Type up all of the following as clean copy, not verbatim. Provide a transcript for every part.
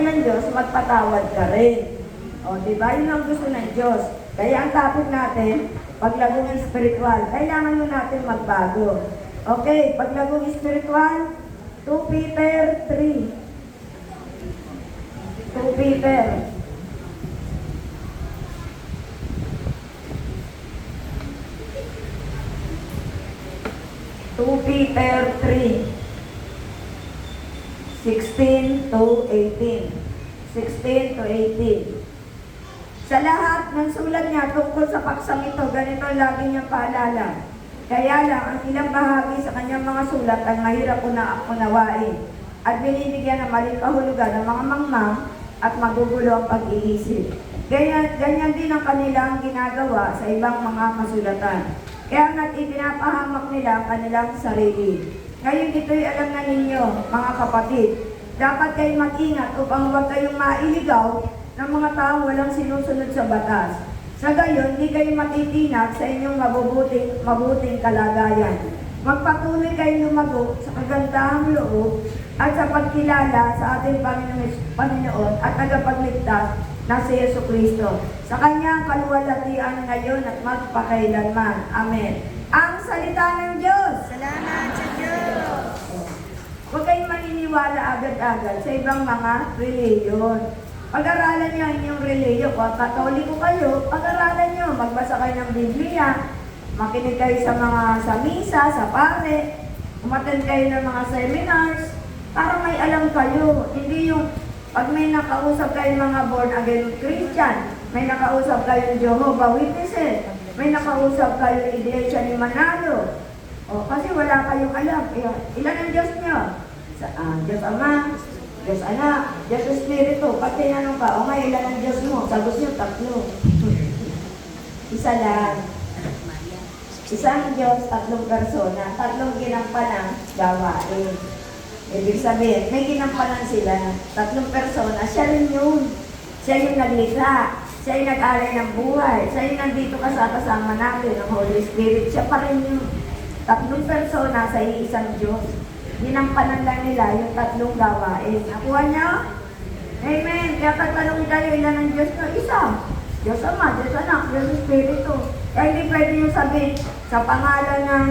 ka ng Diyos, magpatawad ka rin. O, diba? Yun ang gusto ng Diyos. Kaya ang topic natin, paglagong spiritual. Kailangan mo natin magbago. Okay, paglagong spiritual, 2 Peter 3. 2 Peter. Peter 3, 16 to 18. 16 to 18. Sa lahat ng sulat niya tungkol sa paksang ito, ganito lagi niyang paalala. Kaya lang, ang ilang bahagi sa kanyang mga sulat ay mahirap unawain at binibigyan ng maling kahulugan ng mga mangmang at magugulo ang pag-iisip. Ganyan din ang kanilang ginagawa sa ibang mga kasulatan. Kaya nga't ipinapahamak nila ang kanilang sarili. Ngayon ito'y alam na ninyo, mga kapatid. Dapat kayo mag-ingat upang huwag kayong mailigaw ng mga taong walang sinusunod sa batas. Sa gayon, hindi kayo matitinag sa inyong mabuting kalagayan. Magpatuloy kayo lumago sa kagandahang loob at sa pagkilala sa ating Panginoon at tagapagligtas na si Jesucristo. Sa kanyang kaluwalhatian ngayon at magpakailanman. Amen. Ang salita ng Diyos. Salamat sa Diyos. Huwag kayong maniniwala agad-agad sa ibang mga reliyon. Pag-aralan niyo ang inyong reliyon. Kung Katoliko kayo, pag-aralan niyo. Magbasa kayo ng Biblia. Makinig kayo sa misa, sa pare. Umattend kayo ng mga seminars. Para may alam kayo. Hindi yung pag may nakausap kayo mga born again Christian, may nakausap kayo Jehovah Witnesses, may nakausap kayo Iglesia ni Manalo. O, kasi wala kayong alam. Ilan ang Diyos niyo? Diyos Ama, Diyos Anak, Diyos Espiritu. Pag tinanong ka, o nga, ilan ang Diyos mo? Sagot niyo, 3. Isa lang. Isang Diyos, 3 persona, 3 ginampanang gawain. Ibig sabihin, may ginampanan sila, 3 persona, siya rin yun. Siya yung naglikha, siya yung nag-alay ng buhay, siya yung nandito kasama natin, ang Holy Spirit, siya pa rin yun. 3 persona sa iisang Diyos. Ginampanan lang nila yung 3 gawain. Nakuha niyo? Amen. Kaya tatanungin kayo, ilan ang Diyos nyo? Isa. Diyos Ama, Diyos Anak, Diyos Espiritu. Kaya hindi pwede yung sabihin, sa pangalan ng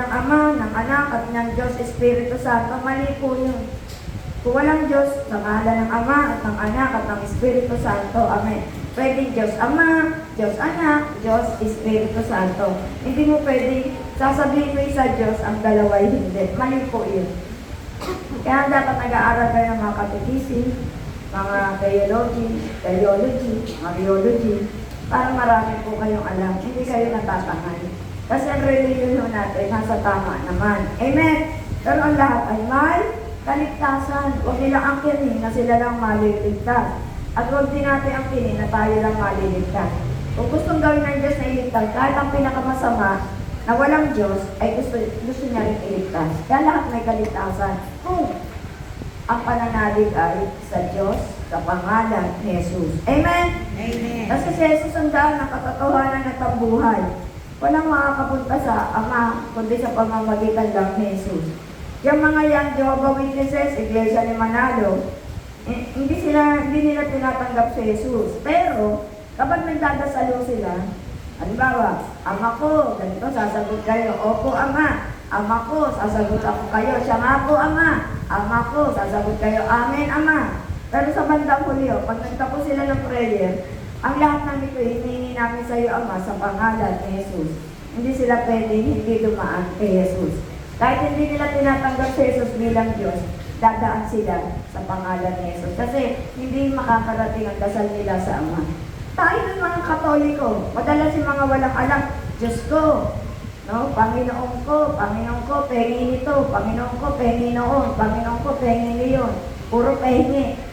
Ama, ng Anak, at ng Diyos Espiritu Santo. Mali po yun. Kung walang Diyos, sa pangalan ng Ama, at ng Anak, at ng Espiritu Santo. Amen. Pwede Diyos Ama, Diyos Anak, Diyos Espiritu Santo. Hindi mo pwede sasabihin mo isa Diyos, ang dalaway hindi. Mali po yun. Kaya dapat nag-aaral kayo ng mga katekism, mga theology, biology, para marami po kayong alam. Hindi kayo natatangay. Kasi ang religion natin, nasa tama naman. Amen? Pero ang lahat ay may kaligtasan. Huwag nilang angkinin na sila lang maliligtas. At huwag din natin angkinin na tayo lang maliligtas. Kung gustong gawin ng Diyos na iligtas, kahit ang pinakamasama na walang Diyos, ay gusto niya rin iligtas. Kaya lahat may kaligtasan. Kung ang pananalig ay sa Diyos, sa pangalan ni Jesus. Amen? Amen. Kasi si Jesus ang daan ng katotohanan at ang buhay. Walang makakapunta sa Ama, kundi sa pamamagitan lang ni Jesus. Yung mga yan, Jehovah Witnesses, Iglesia ni Manalo, hindi nila tinatanggap si Jesus. Pero, kapag nagdadasalo sila, halimbawa, Ama ko, ganito, sasagot kayo, Opo, Ama. Ama ko, sasagot ako kayo. Siya nga po, Ama. Ama ko, sasagot kayo, Amen, Ama. Pero sa bandang huli, pag nagtapos sila ng prayer, ang lahat ng ito, hinihingi namin sa iyo, Ama, sa pangalan ni Jesus. Hindi sila pwedeng hindi dumaan kay Jesus. Kahit hindi nila tinatanggap si Jesus bilang Diyos, dadaan sila sa pangalan ni Jesus. Kasi hindi makakarating ang dasal nila sa Ama. Tayo ng mga Katoliko, madalas yung mga walang alam, Diyos ko, no? Panginoon ko, pengi nito, Panginoon ko, pengi noon, Panginoon ko, pengi niyon. Puro pengi.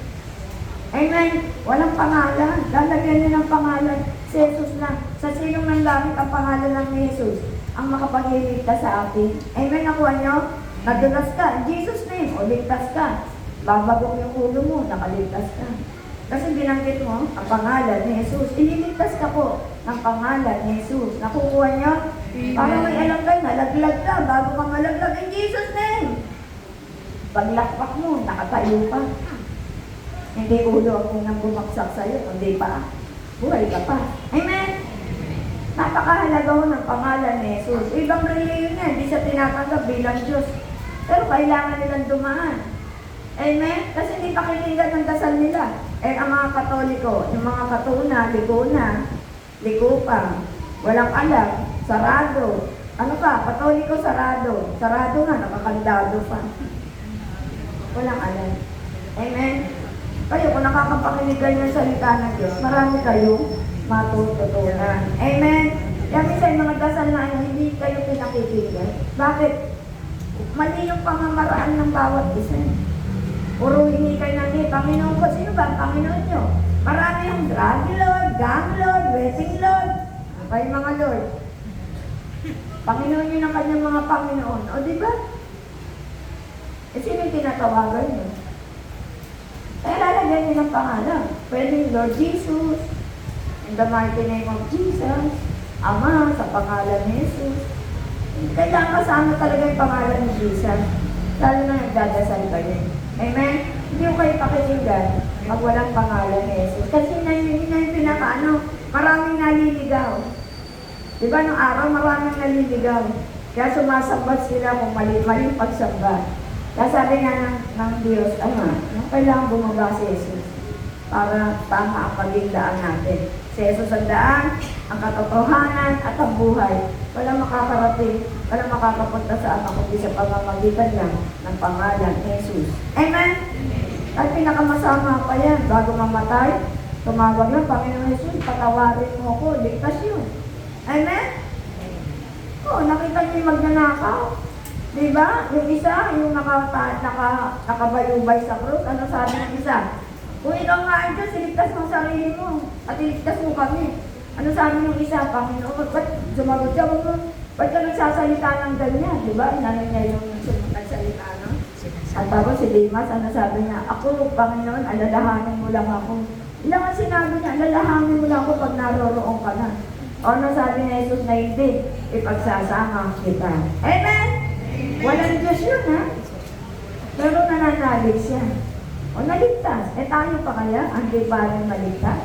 Amen. Walang pangalan. Lalagyan niyo ng pangalan. Si Jesus na. Sa sinong ng langit ang pangalan ng Jesus ang makapagliligtas sa atin. Amen. Nakuha niyo? Nadulas ka. In Jesus' name. O ligtas ka. Babagok yung ulo mo. Nakaligtas ka. Kasi binanggit mo ang pangalan ni Jesus. Ililigtas ka po ng pangalan ni Jesus. Nakukuha niyo? Para may alam kayo, nalaglag ka. Bago ka malaglag. In Jesus' name. Paglakpak mo, nakatayo pa. Hindi ulo ang unang bumagsak sa'yo, kundi pa. Buhay ka pa. Amen? Napakahalaga ho ng pangalan ni Jesus. Ibang reliyon niya, hindi siya tinatanggap bilang Diyos. Pero kailangan nilang dumaan. Amen? Kasi hindi pakikinggan ng dasal nila. Eh, ang mga Katoliko, yung mga katuna, liko pa, walang alam, sarado. Ano ka? Katoliko, sarado. Sarado nga, nakakandado pa. Walang alam. Amen? Kayo, kung nakakapakinig kayo ng salita ng Diyos, marami kayong matututunan. Amen? Kaya minsan yung mga dasal na hindi kayo pinakikinggan. Bakit? Mali yung pamamaraan ng bawat isa. Puro hingi kayo ng Panginoon ko. Sino ba ang Panginoon nyo? Marami yung drug lord, gang lord, wedding lord. Ano ba yung mga lord? Panginoon nyo ng kanyang mga Panginoon. O di ba? Eh, sino yung tinatawagan nyo? Kaya lalagyan nyo ng pangalan. Pwede Lord Jesus, in the mighty name of Jesus, Ama, sa pangalan ni Jesus. Kailangan kasama talaga yung pangalan ni Jesus. Lalo na nagdadasal kayo. Amen? Hindi ko kayo pakikinggan pag walang pangalan ni Jesus. Kasi yun na yung maraming naliligaw. Diba nung araw, maraming naliligaw. Kaya sumasambat sila kung mali-maling pagsamba. Kaya sabi nga ng Diyos, kailangan bumaba si Jesus para tama ang pagigdaan natin. Si Jesus ang daan, ang katotohanan at ang buhay. Walang makakarating, walang makakapunta sa Ama kundi sa pamamagitan lang ng pangalan ni Jesus. Amen? At pinakamasama pa yan, bago mamatay, tumawag lang, Panginoon Jesus, patawarin mo ako, ligtas yun. Amen? Oo, nakita niyo yung magnanakaw. Diba? Yung isa, yung nakabayubay sa krus, ano sabi ng isa? Kung ikaw nga ay Diyos, iligtas mo sarili mo at iligtas mo kami. Ano sabi ng isa? Panginoon, ba't sumagot siya? Ba't ka nagsasalita ng ganyan? Diba? Inanay niya yung nagsalita, no? At tapos si Dimas, ano sabi niya? Ako, Panginoon, alalahanin mo lang ako. Ilang ang sinabi niya, alalahanin mo lang ako pag naroroon ka na. O ano sabi ni Jesus na hindi, ipagsasama kita. Amen? Walang Diyos yun, ha? Pero nananalig siya. O naligtas. Eh tayo pa kaya? Hindi pa rin maligtas?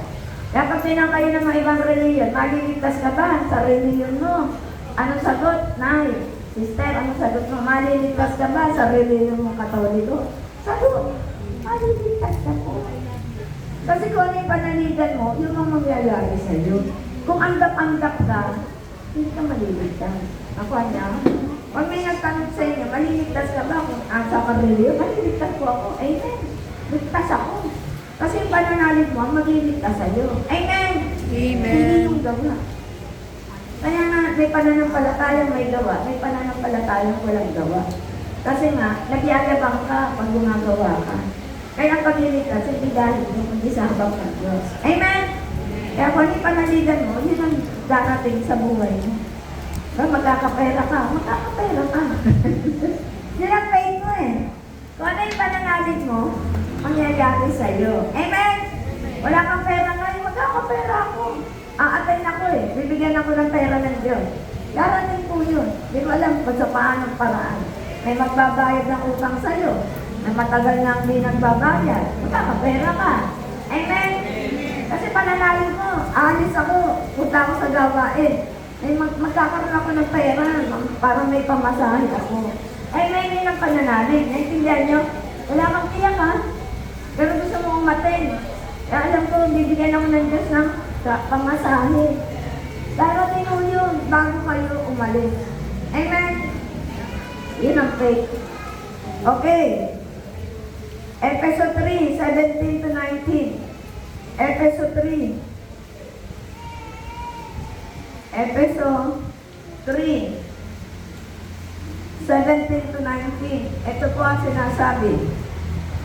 Kaya pag kayo ng mga ibang reliyon, maliligtas ka ba sa reliyon mo? Anong sagot? Nay, sister, anong sagot mo? Maliligtas ka ba sa reliyon mo Katoliko? Sagot, maliligtas ka po. Kasi kung ano yung panaligan mo, yun ang mangyayari sa'yo. Kung andap-andap ka, hindi ka maliligtas. Ako niya, pag may nagtanong sa inyo, maliligtas ka ba kung asa ka reliyon? Maliligtas po ako. Amen. Ligtas ako. Kasi yung pananalig mo, magliligtas sa'yo. Amen. Amen. Hindi yung gawa. Kaya nga, may pananampalatayang may gawa, may pananampalatayang walang gawa. Kasi nga, nagyayabang ka pag gumagawa ka. Kaya ang pagliligtas, hindi dahil mo, kundi sa habang ng Diyos. Amen. Kaya kung ano yung panaligan mo, yun ang darating sa buhay mo. Magkakapera ka, magkakapera ka. Yun ang faith mo eh. Kung ano yung pananalig mo, mangyayari sa'yo. Amen? Wala kang pera ngayon, magkakapera ako. Aaten ako eh. Bibigyan ako ng pera ng Diyos. Darating po yun. Hindi ko alam kung sa paanong paraan. May magbabayad ng utang sa'yo na matagal na hindi nagbabayad. Magkakapera ka. Amen? Kasi pananalig mo, alis ako, punta ako sa gawain. Magkakaroon ako ng pera para may pamasahe ako. Ay, may ng pananalig. Naintindihan nyo? Wala kang tiyak ha? Pero gusto mo umaten. Kaya alam ko, bibigyan ako ng Diyos ng pamasahe. Darating mo yun bago kayo umalis. Amen? Yun ang faith. Okay. Efeso 3, 17 to 19. Efeso 3. Efeso 3, 17 to 19. Ito po ang sinasabi.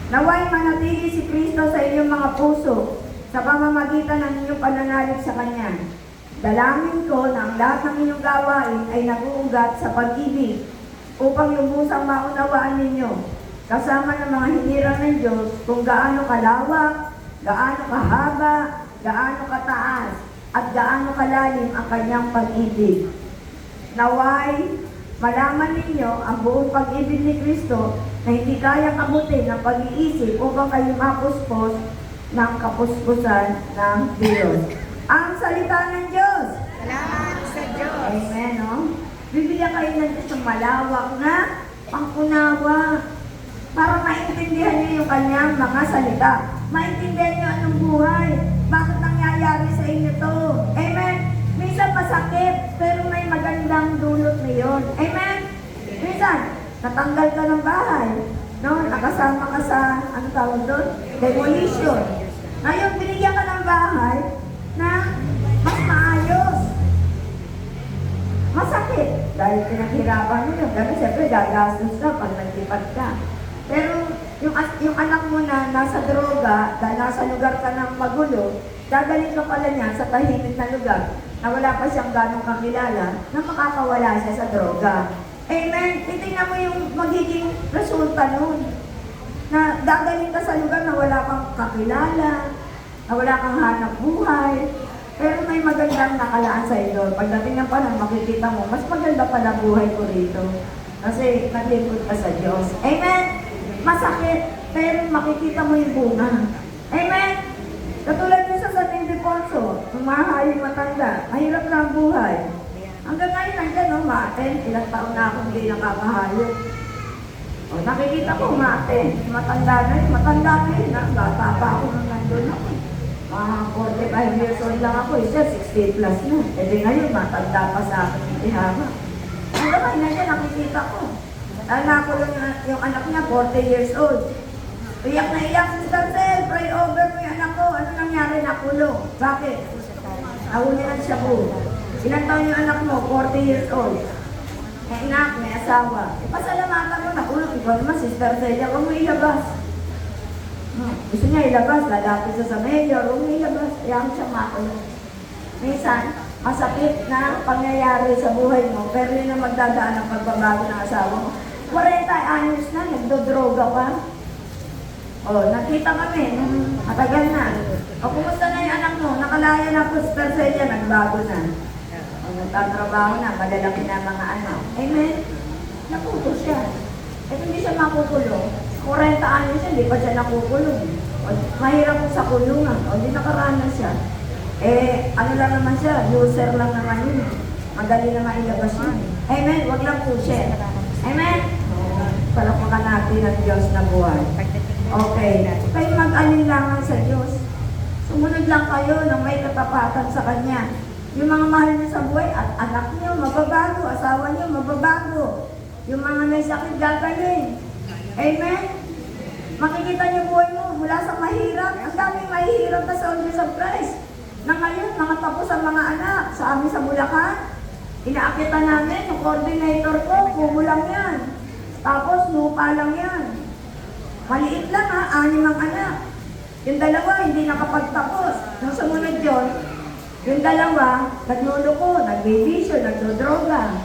Naway manatili si Kristo sa inyong mga puso sa pamamagitan ng inyong pananalig sa Kanya. Dalangin ko na ang lahat ng inyong gawain ay nag-uugat sa pag-ibig upang lubusang maunawaan ninyo kasama ng mga hinirang ng Diyos kung gaano kalawak, gaano kahaba, gaano kataas, at gaano kalalim ang Kanyang pag-ibig. Naway malaman ninyo ang buong pag-ibig ni Kristo na hindi kayang abutin ng pag-iisip upang kayo mapuspos ng kapuspusan ng Diyos. Ang salita ng Diyos. Salamat sa Diyos. Amen, no? Bibigyan kayo ng Diyos ng malawak na pangkunawa para maintindihan niyo yung kanyang mga salita. Maintindihan niyo anong buhay. Bakit nangyayari sa inyo to? Amen? Minsan masakit, pero may magandang dulot na yun. Amen? Minsan, natanggal ka ng bahay. No? Nakasama ka sa, ano tawag doon? Demolition. Ngayon, binigyan ka ng bahay na mas maayos. Masakit. Dahil pinaghirapan mo yun. Dahil siyempre, gagastos ka pag nagtipat ka. Pero yung anak mo na nasa droga, dahil nasa lugar ka ng magulo, dadalhin ka pala niya sa tahimik na lugar na wala pa siyang ganong kakilala na makakawala siya sa droga. Amen? Titingnan mo yung magiging resulta nun. Na dadalhin ka sa lugar na wala kang kakilala, na wala kang hanap buhay, pero may magandang nakalaan sa iyo. Pagdating ng panahon, makikita mo, mas maganda pala buhay ko rito. Kasi naglingkod ka sa Diyos. Amen? Masakit, pero makikita mo yung bunga. Amen? Katulad nyo sa San Ildefonso, mahayong matanda, mahirap na ang buhay. Hanggang ngayon nandiyan, no, maaten, ilang taon na akong hindi nakakahayop. O, nakikita ko, maaten, matanda na yun, bata pa ako nung nandun ako. Mga 45 years old lang ako, isa 60 plus na. E di ngayon, matanda pa sa akin yung ihama. Hanggang ngayon nandiyan, nakikita ko. Nakulong yung anak niya, 40 years old. Iyak na iyak, Sister Sel, pray over mo yung anak ko. Ano nangyari? Nakulong. Bakit? Nahuli ng shabu. Ilang taon yung anak mo? 40 years old. May anak, may asawa. Pasalamatan mo, nakulong. Ikaw naman, Sister Celia, huwag mo ilabas. Gusto niya ilabas, lalapit siya sa mayor, huwag mo ilabas. Ayaw siya makulong. Minsan, masakit na pangyayari sa buhay mo, pero yun ang magdadaan ng pagbabago ng asawa mo. 40 anyos na, nagdodroga pa. O, nakita kami, matagal na. O, kumusta na yung anak mo? Nakalaya na po, Sister Celia, nagbago na. O, nagtatrabaho na, malalaki na mga anak. Amen? Naputo siya. Eh, hindi siya makukulong. 40 anyos siya, hindi pa siya nakukulong. O, mahirap po sa kulungan. O, di nakaranas siya. Eh, ano lang naman siya, user lang naman yun. Madali naman ilabas yun. Amen? Huwag lang po siya. Amen? Palapakan natin ang Diyos na buhay. Okay. Kayo mag-alinlangan sa Diyos. Sumunod lang kayo na may katapatan sa Kanya. Yung mga mahal niyo sa buhay, at anak niyo, mababago. Asawa niyo, mababago. Yung mga may sakit, gagaling. Amen? Makikita niyo buhay mo mula sa mahirap. Ang daming mahihirap na sa Diyos of Christ. Na ngayon, mga tapos ang mga anak sa amin sa Bulacan. Inaakitan namin, yung coordinator ko, kubo lang yan. Tapos, lupa lang yan. Maliit lang ha, 6 ang anak. Yung dalawa, hindi nakapagtapos. Nung sumunod yun, yung dalawa, nagluluko, nagbibisyo, nagdodroga.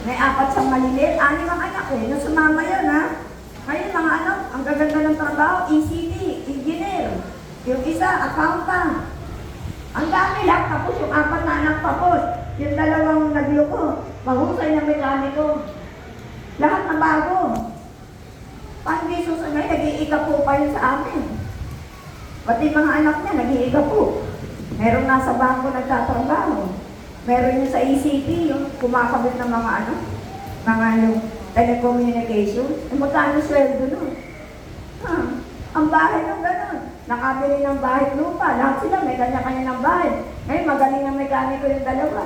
May 4 siyang maliliit, 6 ang anak eh. Nung sumama yun ha. Ngayon mga anak, ang gaganda ng trabaho, ECD, engineer. Yung isa, accountant. Ang dami lang, tapos yung 4 na anak tapos. Yung dalawang nagloko, mahusay na mekaniko. Lahat na bago. Pandi susunod, nag-iikapo pa yun sa amin. Pati mga anak niya, nag-iikapo. Meron nasa bangko nagtatrabaho. Meron yung sa ECT, yung kumakabit ng mga ano, mga yung telecommunication. Eh, magkano sweldo nun? Ang bahay ng gano'n. Nakabili ng bahay lupa. Lahat sila may kanya-kanya ng bahay. Ngayon, magaling ang mekaniko yung dalawa.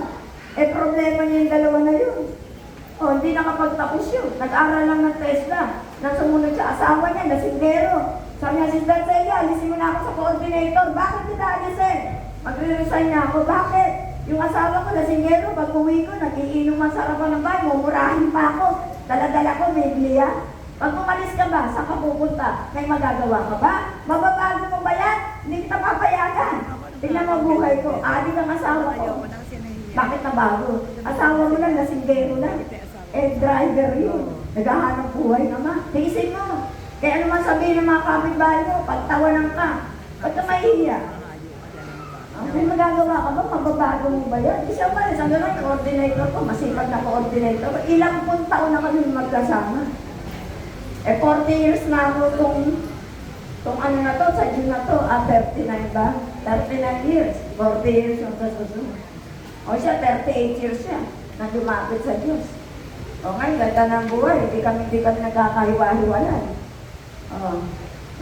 Eh, problema niya yung dalawa na yun. O, hindi nakapagtapos yun. Nag-aral lang ng Tesla. Nang sumunod siya, asawa niya, lasindero. Sabi niya, Sister Celia, alisin mo na ako sa coordinator. Bakit kita alisin? Magre-resign na ako. Bakit? Yung asawa ko, lasindero, pag uwi ko, nagiinom ang sarapan ng bahay, mumurahin pa ako. Dala-dala ko, Biblia. Pag umalis ka ba, saan ka pupunta? May magagawa ka ba? Mababago mo ba yan? Hindi kita papayagan. Tingnan mo buhay ko. Adik ang asawa ko. Bakit nabago? Asawa mo lang, lasindero lang. Eh, driver yun. Naghahanap buhay naman. Tiisin mo. Kaya ano man sabihin ng mga kapitbahay mo, pagtawanan ka. Ba't ka mahihiya? May magagawa ka ba? Mababago mo ba yan? Isa ba? Isang gano'n, coordinator ko, masipag na coordinator. Ilang taon na kami magkasama. Eh, 40 years na ako kung Itong ano na to, sa June na to, 39 ba? 39 years. 40 years yung susunod. O siya, 38 years siya na lumapit sa Diyos. O ngayon, ganda ng buhay. Hindi kami nagkakahiwa-hiwalay. O,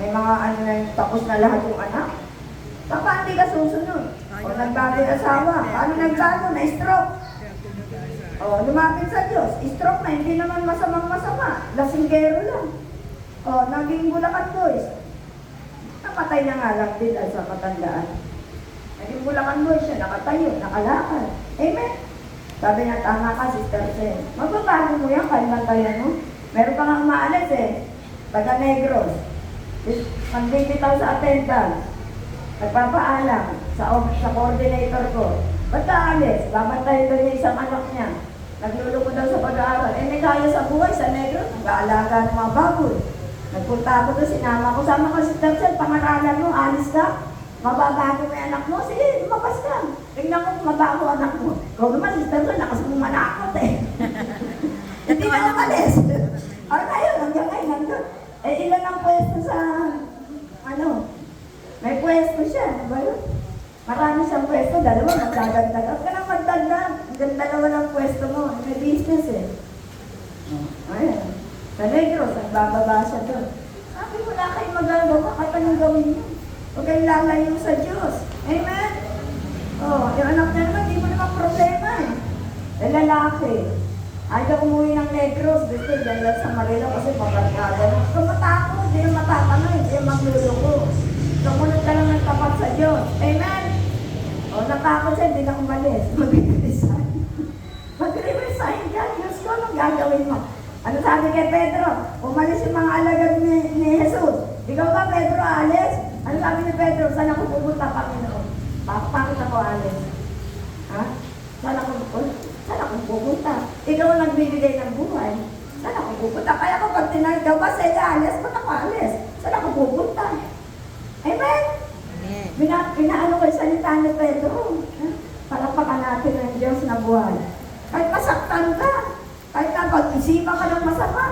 may mga ano na yung tapos na lahat yung anak. Saka hindi ka susunod. O nagbago yung asawa. Paano nagbago? Na-stroke. O, lumapit sa Diyos. Stroke na, hindi naman masamang-masama. Lasinggero lang. O, naging Bulacan Boys. Napatay na nga lang din sa matandaan. Naging Bulacan Boys siya, nakatayo, nakalakad. Amen? Sabi niya, tama ka, Sister Sen. Magbabago mo yan, kalimantayan mo. Meron pa nga umaalis taga Negros. Magbibitaw sa attendance. Nagpapaalam sa coordinator ko. Ba't ka alis? Babantayin daw niya isang anak niya. Nagluloko daw sa pag-aaral. May kaya sa buhay sa Negros. Nag-aalaga ng mga baboy. Nagpunta ako doon, sinama ko. Sama ko, Sister Sen, pangaralan mo, alis ka. Mababago mo yung anak mo. Sige, lumabas ka. Tingnan ko kung mabago anak mo. Ikaw naman, Sister Sen, nakasumanakot Hindi na umalis. O ngayon, hanggang ngayon, nandun. Ilan ang pwesto sa, may pwesto siya. Ano ba yun? Marami siyang pwesto. Dalawa, magdadagdag. Huwag ka nang magdagdag. Hanggang dalawa ng pwesto mo. May business Ayan. Sa Negros, nagbababa siya doon. Sabi, wala kayong magagawa. Kahit anong gawin niyo. Huwag kayong lalayo sa Diyos. Amen? Yung anak niya naman, di mo naman problema Yung lalaki. Ayaw umuwi ng Negros. Gusto yan lang sa Manila kasi pabarkada na. Kung matakot, di yung matatanay, di yung magluluko. Sumunod ka lang ng tapat sa Diyos. Amen? Natakot siya, hindi na umalis. Mag-resign. Mag-resign ka. Diyos ko, anong gagawin mo? Ano sabi kay Pedro? Umalis yung mga alagad ni Jesus. Ikaw ba, Pedro, alis? Ano sabi ni Pedro? Saan ako pupunta, Panginoon? Bakit ako alis? Ha? Saan ako pupunta? Ikaw ang nagbibigay ng buhay. Saan ako pupunta? Kaya ko pag tinanong, ikaw ba sa'yo alis? Ba't ako alis? Saan ako pupunta? Amen? Pinaano ko yung salita ni Pedro. Palapakan natin ng Diyos na buhay. Kahit masaktan ka, kahit na pag-isipan ka ng masama,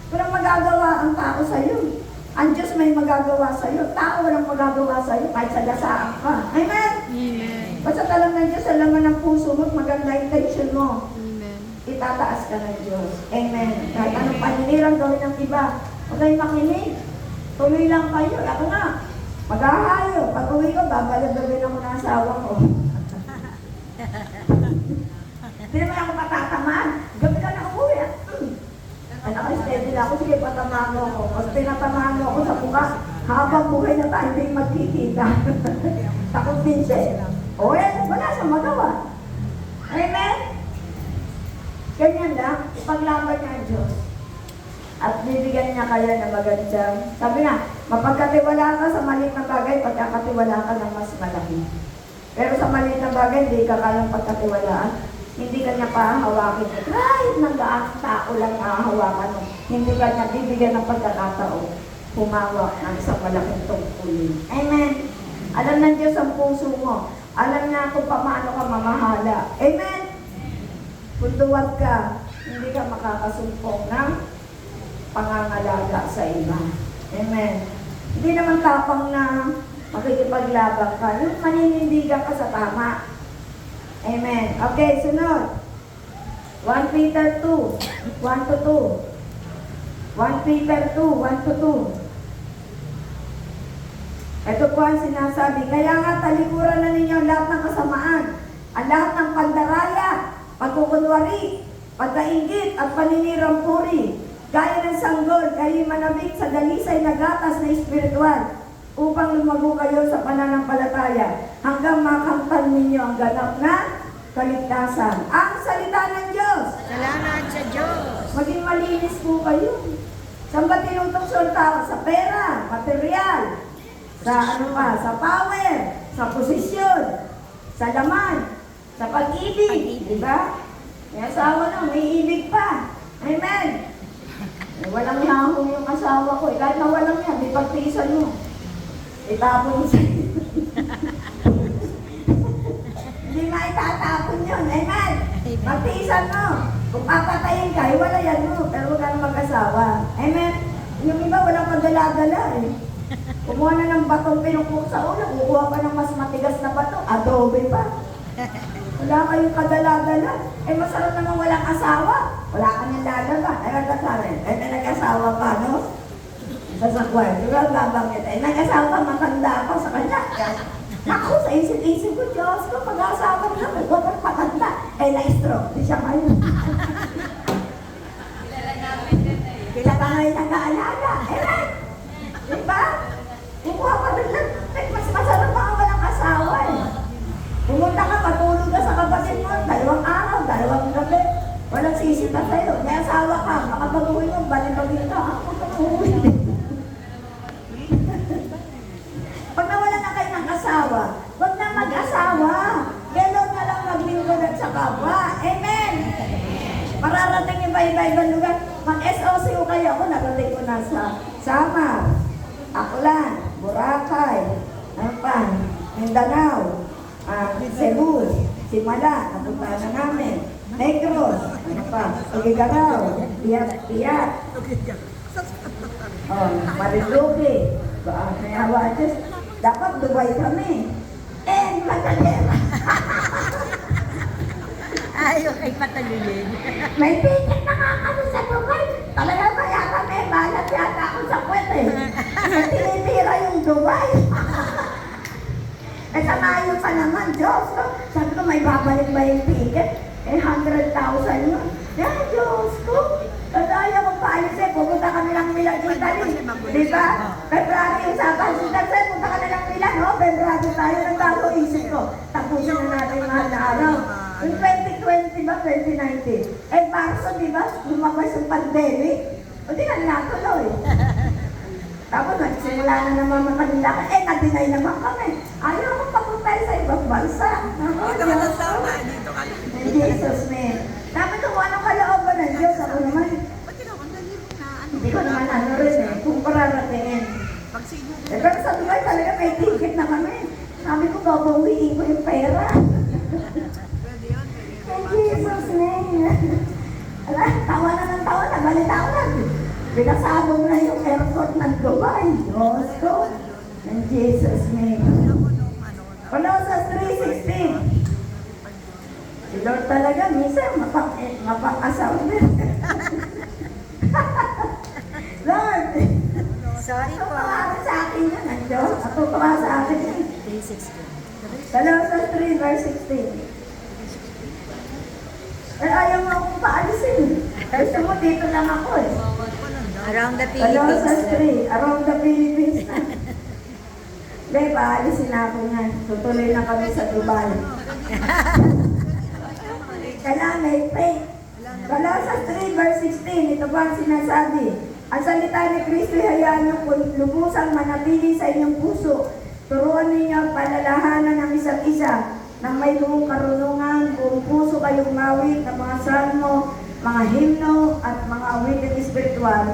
walang magagawa ang tao sa'yo. Ang Diyos may magagawa sa'yo. Tao walang magagawa sa'yo kahit sagasaan ka. Amen? Amen. Basta talang ng Diyos, alam mo ng puso mo, maganda intention mo. Amen. Itataas ka ng Diyos. Amen. Kahit anong paninirang gawin ng iba, huwag kayong makinig. Tuloy lang kayo. Ako nga, maghahayo. Pag uwi ko, babalagawin ako ng asawa ko. Hindi naman ako patatamaan. Gabi ka na umuwi. Naka-steady na ako. Sige, patamaan mo ako. Pag pinatamaan mo ako sa bukas, habang buhay na tayo, hindi magkikita. Takot din siya. Wala siyang magawa. Amen? Ganyan lang. Ipaglaban niya ang Diyos. At bibigyan niya kaya na magandang. Sabi na, mapagkatiwala ka sa maliit na bagay, pagkakatiwala ka ng mas malaki. Pero sa maliit na bagay, hindi ka kayang pagkatiwalaan. Hindi ka niya pahahawakin. Kahit nag-tao lang hahawakan mo. Hindi ka niya bibigyan ng pagkakataon. Humawak ng isang malaking tungkulin. Amen? Alam ng Diyos ang puso mo. Alam niya kung paano ka mamahala. Amen? Kung duwag ka, hindi ka makakasumpong ng pangangalaga sa iba. Amen? Hindi naman tapang na makikipaglabang ka. Yung maninindigan ka sa tama. Amen. Okay, sunod. 1 Peter 2, 1 to 2. 1 Peter 2, 1 to 2. Ito po ang sinasabi. Kaya nga talikuran na ninyo lahat ng kasamaan, ang lahat ng pandaraya, pagkukunwari, pagkaingit at paninirang puri. Gaya ng sanggol, kayo manabik sa dalisay na gatas na espiritual, upang lumago kayo sa pananampalataya hanggang makamtan ninyo ang ganap na kaligtasan. Ang salita ng Diyos. Salamat sa Diyos. Maging malinis po kayo. Saan ba tinutungso ang tao? Sa pera, material, sa sa power, sa posisyon, sa laman, sa pag-ibig. Diba? May asawa na, may ibig pa. Amen. Walang yahong yung asawa ko. Kahit na walang yan, di pagtiisan mo. Itapon mo sa'yo. Hindi maitatapon yun. Amen? Magtiisan mo. Kung papatayin ka, iwalayan mo. Pero huwag ka na mag-asawa. Amen? Yung iba, walang magdala-dala . Kung Kumuha na ng batong pinupok sa ulo, kukuha pa ng mas matigas na bato, adobe pa. Wala kayong kadala-dala. Eh, masarap naman walang asawa. Wala ka niyang lalaba. Ay, nagkasarin. Eh, may nag-asawa ka, no? Sasakwan. Diba, babangit. Eh, nag-asawa ka, matanda ako sa kanya. Ako, sa isip-isip ko, Diyos ko, pag-asawa ko na, huwag kang matanda. Eh, na-stroke. Di siya ngayon. Kila ka ngayon nag-aalaga. Eh, diba? Kukuha ka rin lang. Eh, mas masarap pa ang walang asawa, eh. Pumunta ka, matulog ka sa kapatid mo, 2 araw, 2 gabi. Walang sisita sa'yo. May asawa ka, makabaguhin mo, balibagin ka. Ako tumuhin. Pag nawala na kayo ng asawa, huwag na mag-asawa. Gano'n na lang maglingkod at sa kapwa. Amen! Mararating iba-ibang lugar. Mag-SOCO kayo. Ako, narating ko na sa Samar, Aklan, Boracay, ano pa, Mindanao, Cebu, Simala, napunta na namin. Negros, ano pa, Tugigaraw, Piat-Piat, Marinduque, Nayawa, Diyos, dapat Dubai kami. Matalera. Ayaw kay patalulin. May ticket na nga kami sa Dubai. Talaga ba yata may balat yata ako sa kwet eh. Tinitira yung Dubai. Eh, tamayo pa naman, Diyos ko. Sabi ko, may babalik ba yung ticket? Eh, 100,000 yun. Yan, Diyos ko. Kadaya kong paalis eh, pupunta kami ng Milan, Italy. Di ba? February, usapan si Tatay, punta kami ng Milan, no? February tayo, nagbago isip ko. Tapusin na natin yung mahal na araw. Yung 2020 ba, 2019? Eh, Marso, di ba? Lumabas yung pandemic. O, di na natuloy. Tapos nagsimula na naman makalilaki. Eh, na-deny naman kami. Ayaw ko papunta sa ibang bansa. Dito ka lang sama, dito ka lang. In Jesus' name. Dapat kung anong kalooban ng Diyos, ako naman, Ba't kinakandali mo na ano? hindi ko naman ano rin eh, kung pararatingin. Pag sino mo, Eh, pero sa Dubai talaga may ticket na kami. Sabi ko, babawiin ko yung pera. pwede yun, pwede In yun. Jesus' name. Ala, tawa na ng tawa, nabalita ko lang. Pinasabog na yung airport ng Dubai. Diyos ko. In Jesus' name. Ako nung ano, Colossus 3:16. Si Lord talaga, minsan mapang-asawa na. Lord, Sorry po. tutuwa sa akin yun, ang Diyos. Tutuwa sa akin yun. 360. Colossus 3 verse 16. Eh, ayaw mo akong paalisin. Gusto mo, dito lang ako eh. Around the Colossus Philippines. 3, around the Philippines na. Hindi, paalisin na ako nga. Tutuloy na kami sa Dubai. Kailangan may faith. Colossus 3 verse 16, ito ba ang sinasabi? Ang salita ni Kristo, hayaan niyo kung lubusang manatili sa inyong puso. Turuan ninyo ang palalahanan ng isa't isa nang may buong karunungan, buong puso kayong mawit ng mga salmo, mga himno at mga awitin espiritual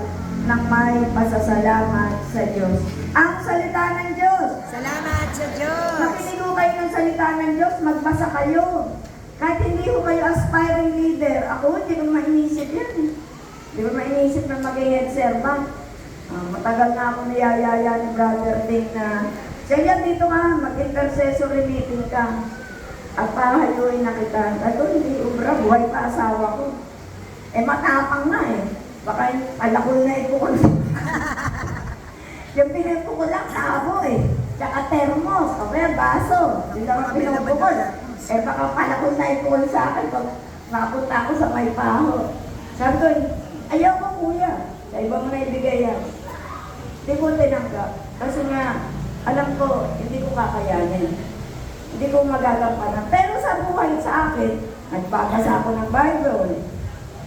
nang may pasasalamat sa Diyos. Ang salita ng Diyos. Salamat sa Diyos. Makinig ho kayo ng salita ng Diyos, magbasa kayo. Kahit hindi ho kayo aspiring leader, ako hindi ko mainisip yan. Hindi ko mainisip na maging head servant. Matagal na ako niyayaya ni Brother Ding na, Celia, dito ka, mag-intercessory meeting ka. At pahayuin na kita. Sabi ko, hindi ubra, buhay pa asawa ko. Eh, matapang na eh. Baka alakol na ipo ko. Yung pinipo ko lang, tabo eh. Tsaka thermos, o kaya baso. Yung lang ang pinupukol. Eh, baka palakol na ipo ko sa akin pag napunta ako sa may paho. Sabi ko, ayaw ko kuya. Sa iba mo na ibigay yan. Hindi ko tinanggap. Kasi nga, alam ko, hindi ko kakayanin. Hindi ko magagampanan. Pero sa buhay sa akin, nagbabasa ako ng Bible.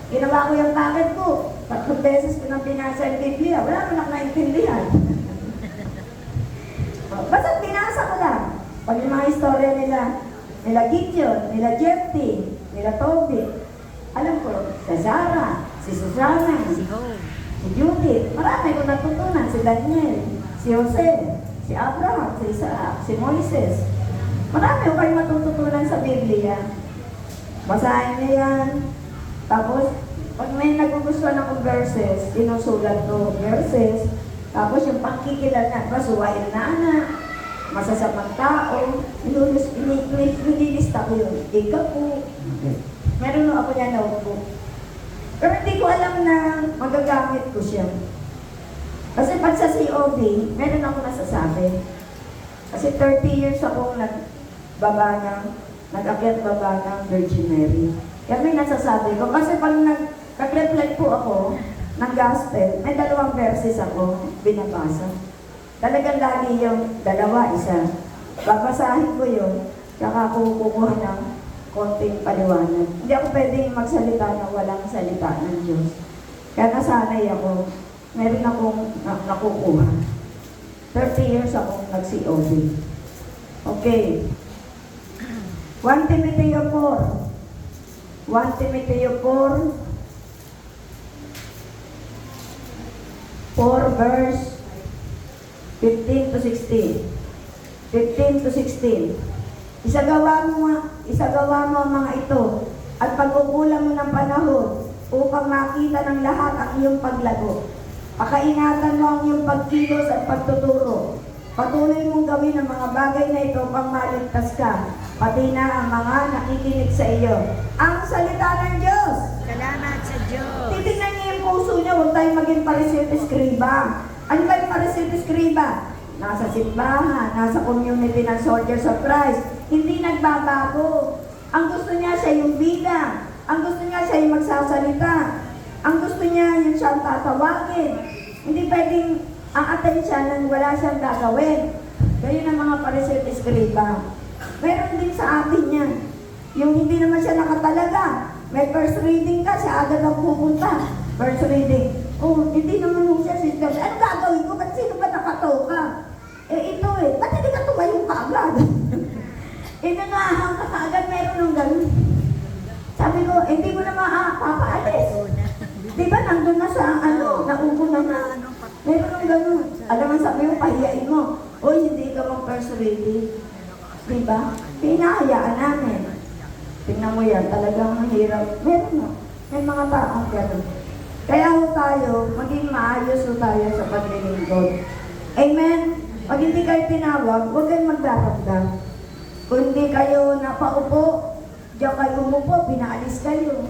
Ginawa ko yung packet ko. 3 beses ko nang binasa yung Biblia. Wala naman ako naintindihan. Basta binasa ko lang. Pag yung mga istorya nila Gideon, nila Jephthah, nila Tobit, alam ko, si Sarah, si Susana, Si Home. si Judith, marami ko natutunan. Si Daniel, si Jose, si Abraham, si Isaac, si Moises. Marami ko kayo matututunan sa Biblia. Basahin niyo yan. Tapos, pag may nagugustuhan akong verses, sinusulat ko verses. Tapos yung pagkikilala, basuwain na anak, masasamang tao, nililista ko yun. Ika po. Meron ako niya notebook. Pero hindi ko alam na magagamit ko siya. Kasi pag sa COB, meron ako nasasabi. Kasi 30 years akong nag-akyat baba ng Virgin Mary. Kaya may nasasabi ko. Kasi pag nag-reflect po ako ng gospel, may 2 verses ako binabasa. Talagang lagi yung 2, 1. Babasahin ko yun, tsaka ako kukuha ng konting paliwanag. Hindi ako pwedeng magsalita na walang salita ng Diyos. Kaya nasanay ako. Meron akong nakukuha. 30 years akong nag-COB. Okay. 1 Timoteo 4. 1 Timoteo 4. 4 verse 15 to 16. 15 to 16. Isagawa mo ang mga ito at pagkukulang mo ng panahon upang makita ng lahat ang iyong paglago. Pakaingatan mo ang iyong pagkilos at pagtuturo. Patuloy mong gawin ang mga bagay na ito upang maligtas ka, pati na ang mga nakikinig sa iyo. Ang salita ng Diyos! Salamat sa Diyos. Titignan niyo yung puso niyo, huwag tayong maging parisite scriba. Ano ba yung parisite scriba? Nasa simbahan, nasa community ng Soldiers of Christ. Hindi nagbabago. Ang gusto niya siya yung bida. Ang gusto niya siya yung magsasalita. Ang gusto niya yung siyang tatawagin. Hindi pwedeng ang atensyanan wala siyang gagawin. Ganyan ang mga parisite scriba. Meron din sa atin yan. Yung hindi naman siya nakatalaga. May first reading ka, siya agad ang pupunta. First reading. Oh, hindi naman mo siya, sister. Ano gagawin ko? Ba't sino ba nakataw ka? Ito ba't hindi ka tumayo ka agad? Nanahang ka kaagad, meron ng ganun. Sabi ko, hindi mo na papaalis. Di ba nandun na sa naupo na na. Meron ng ganun. Alam mo, sabi mo, pahiyain mo. Uy, hindi ka mag-first reading. Di ba? Pinahayaan namin. Tingnan mo yan, talagang mahirap. Meron na. May mga taong gano'n. Kaya ho tayo, maging maayos ho tayo sa paglilingkod. Amen? Pag hindi kayo tinawag, huwag kayong magdaramdam. Kung hindi kayo napaupo, diyan kayo umupo, pinaalis kayo.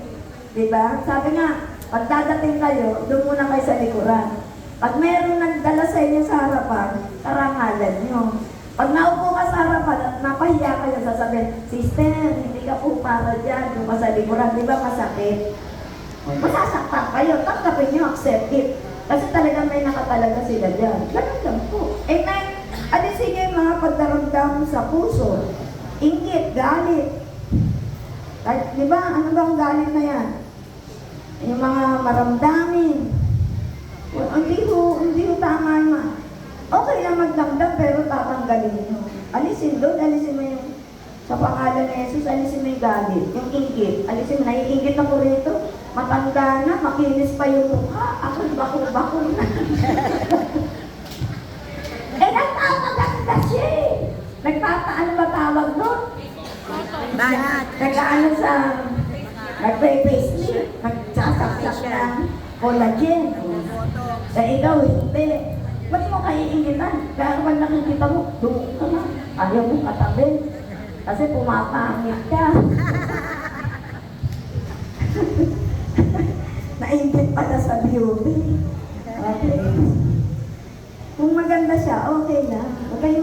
Diba? Sabi nga, pag dadating kayo, doon muna kayo sa likuran. Pag mayroong nagdala sa inyo sa harapan, karangalan nyo. Pag naupo ka sa harapan at napahiya kayo, sasabihin, sister, hindi ka po para dyan, doon ka sa likuran. Diba masakit? Masasaktan kayo, tanggapin nyo, accept it. Kasi talagang may nakatalaga sila dyan. Ganun lang po. Amen? Alisin nyo yung mga pagdaramdam sa puso. Inggit, galit. Di ba? Ano ba ang galit na yan? Yung mga maramdamin. Hindi ho tama naman. Okay lang magdamdam pero tatanggalin nyo. Alisin doon, alisin mo yung sa pangalan ni Jesus, alisin mo yung galit, yung inggit. Alisin mo, naiinggit ako rito. Matanda na, makinis pa yung mukha. Ako bako-bako na. Nagpapaganda siya eh. Nagpapaano ba tawag doon? Banat. Nag-ano sa... Nagpe-pastry. Nagsasaksak ng collagen. Kaya ikaw, hindi. Ba't mo kayo ingitan? Kaya kapag nakikita mo, doon ka na. Ayaw mo katabi. Kasi pumapangit ka. Nainggit pala sa beauty. Okay. Kung maganda siya, okay na. Okay.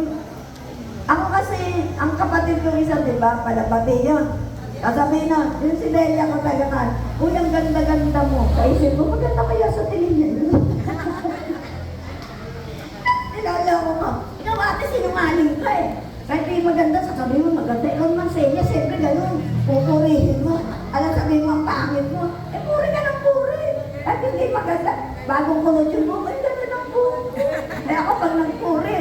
Ako kasi, ang kapatid ko isa, di ba, palabati yun. Kasabi na, yun si Delia ko talaga, uy, ang ganda-ganda mo. Kaisip ko, maganda kaya sa tingin niya. Nilala ko ka, ikaw ate, sinungaling ka eh. Kahit di maganda, sasabihin mo maganda. Ikaw naman sa inyo, siyempre ganun. Pupurihin mo. Alam, sabihin mo ang pangit mo. Puri ka ng puri. At hindi maganda. Bagong kulot yung buko, ang ganda ng buko. Eh ako pag nagpuri,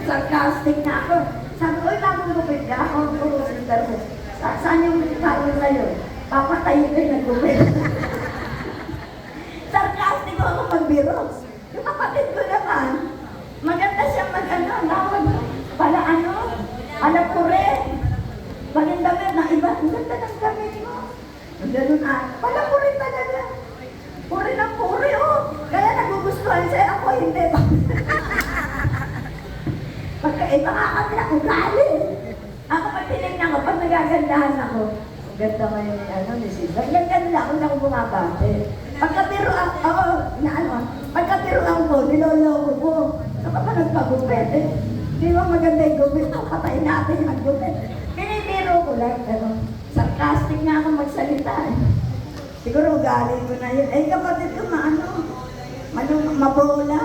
sarcastic na ako. Sabi ko, bagong gupit ka. Ako, puro sister ko. Saan yung tawag sa'yo? Papatayin ko yung nagupit. Sarcastic ako magbiro. Yung kapatid ko naman, maganda siyang mag-ano, nawag pala alam ko rin. Maging damit na iba, ang ganda ng damit mo. Ganun pala ko rin talaga. Puri ng puri, oh. Kaya nagugustuhan siya, ako hindi. magkaiba nga kami na ugali. Ako pag tinignan ko, pag nagagandahan ako, ang ganda ngayon ni ano, ni Sis. Ang ganda ako na ako bumabate. Pagkabiruan, ako, na ano, pagkabiruan ko, niloloko ko. Saka pa nagpagupit eh. Di ba maganda yung gupit? Patayin natin yung gupit. Pinibiro ko lang, pero sarcastic nga ako magsalita eh. Siguro ugali ko na yun. Eh kapatid ko, mabola.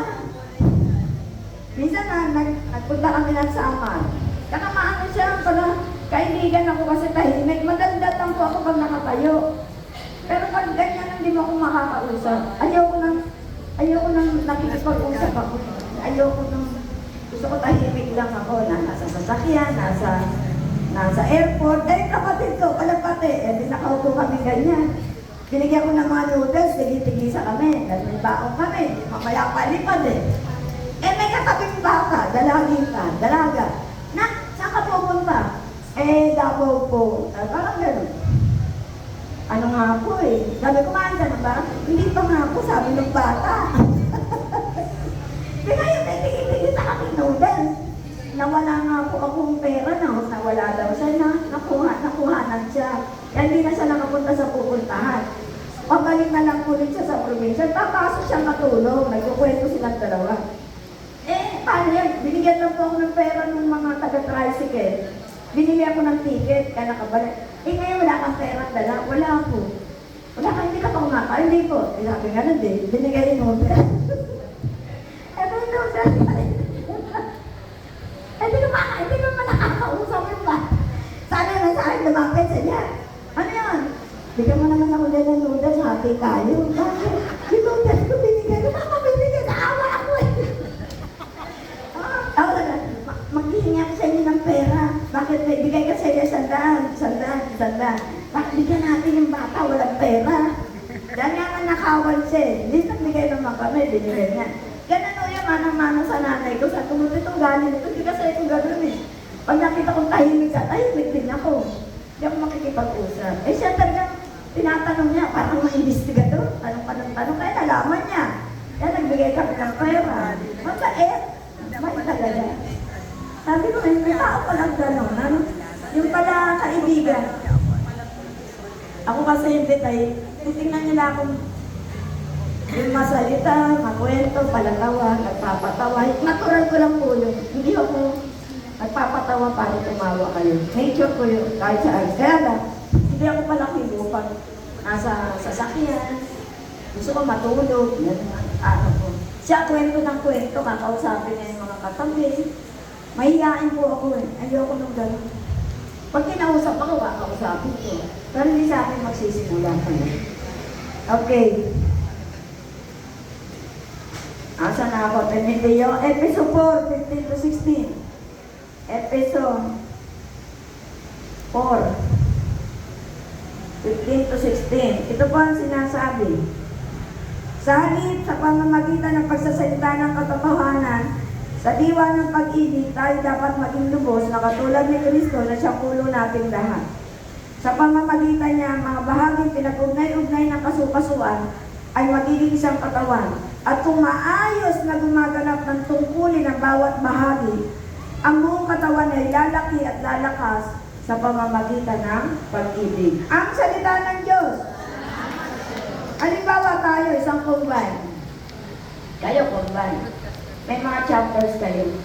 Minsan nagpunta kami ng Samar. Saka maano siya, pala, kaibigan ako kasi tahimik. Madaldal lang po ako pag nakatayo. Pero pag ganyan, hindi mo ako makakausap. Ayoko nang nakikipag-usap ako. Gusto ko tahimik lang ako. Nasa sasakyan, nasa airport. Eh, kapatid ko, kalapate. Eh, nakaupo kami ganyan. Binigyan ko ng mga noodles, tigisa kami. May baong kami. Mamaya palipad eh. Eh, may katabing bata, dalaga. Saan ka pupunta? Eh, Davao po. Parang gano'n. Ano nga po eh. Sabi ko, kumain ka na ba? Hindi pa nga po, sabi ng bata. Di ngayon, may tigil-tigil sa aking noodles. Nawala nga po akong pera na. Nawala daw siya nakuhanan siya. Kaya hindi na siya nakapunta sa pupuntahan. Pabalik na lang ulit siya sa probinsya. Papasok siya matulong. Nagkukwento silang dalawa. Eh, paano yan? Binigyan lang po ako ng pera ng mga taga-tricycle. Binili ako ng ticket, kaya nakabalik. Eh, ngayon wala kang pera dala. Wala po. Wala ka, hindi ka pa kumakain. Hindi po. Eh, sabi nga nun din. Binigay yung order. Eto yung order. Eh, hindi ko man nakakausap yung ba? Sana na sa akin lumapit sa niya. Ano yun? Bigyan mo naman ako din ng noodles, happy tayo. Bakit? Yung noodles ko binigay ko, binigay, naawa ako eh. Maghihingi ako sa inyo ng pera. Bakit may bigay ka sa inyo sandaan. Bakit bigyan natin yung bata, walang pera? Dahil nga nakawan siya eh. Hindi nagbigay naman kami, binigay niya. Ganun o yung manang-manang sa nanay ko. Sa tungkol itong galing ito, hindi kasi itong gano'n eh. Pag nakita kong tahimik din ako. Hindi ako makikipag-usap. Eh siya talagang tinatanong niya, parang mga investigador. Tanong, kaya nalaman niya. Kaya nagbigay kami ng pera. Mabait. Mabait talaga. Sabi ko, may tao palang gano'n. Ano? Yung pala kaibigan. Ako kasi hindi tayo. Titingnan nila akong yung masalita, makwento, palatawa, nagpapatawa. Natural ko lang po yun. Hindi ako nagpapatawa para tumawa kayo. Nature ko yun, kahit sa ayos. Kaya lang, hindi ako palaki upang nasa sasakyan. Gusto ko matulog. Yan, ano ko. Siya kwento ng kwento, kakausapin niya yung mga katabi. Mahihain po ako eh. Ayoko nung gano'n. Pag kinausap ako, kakausapin ko. Pero hindi sa akin magsisimula pa yun. Okay. Asa na ako? Timoteo, Episode 4, 15 to 16. Episode 4, 15 to 16. Ito po ang sinasabi. Sa halip, sa pamamagitan ng pagsasalita ng katotohanan, sa diwa ng pag-ibig, tayo dapat maging lubos na katulad ni Kristo na siyang ulo nating lahat. Sa pamamagitan niya, mga bahaging pinag-ugnay-ugnay ng kasukasuan ay magiging isang katawan. At kung maayos na gumaganap ng tungkulin ng bawat bahagi, ang buong katawan ay lalaki at lalakas sa pamamagitan ng pag-ibig. Ang salita ng Diyos. Halimbawa tayo, isang combine. Kayo combine. May mga chapters kayo.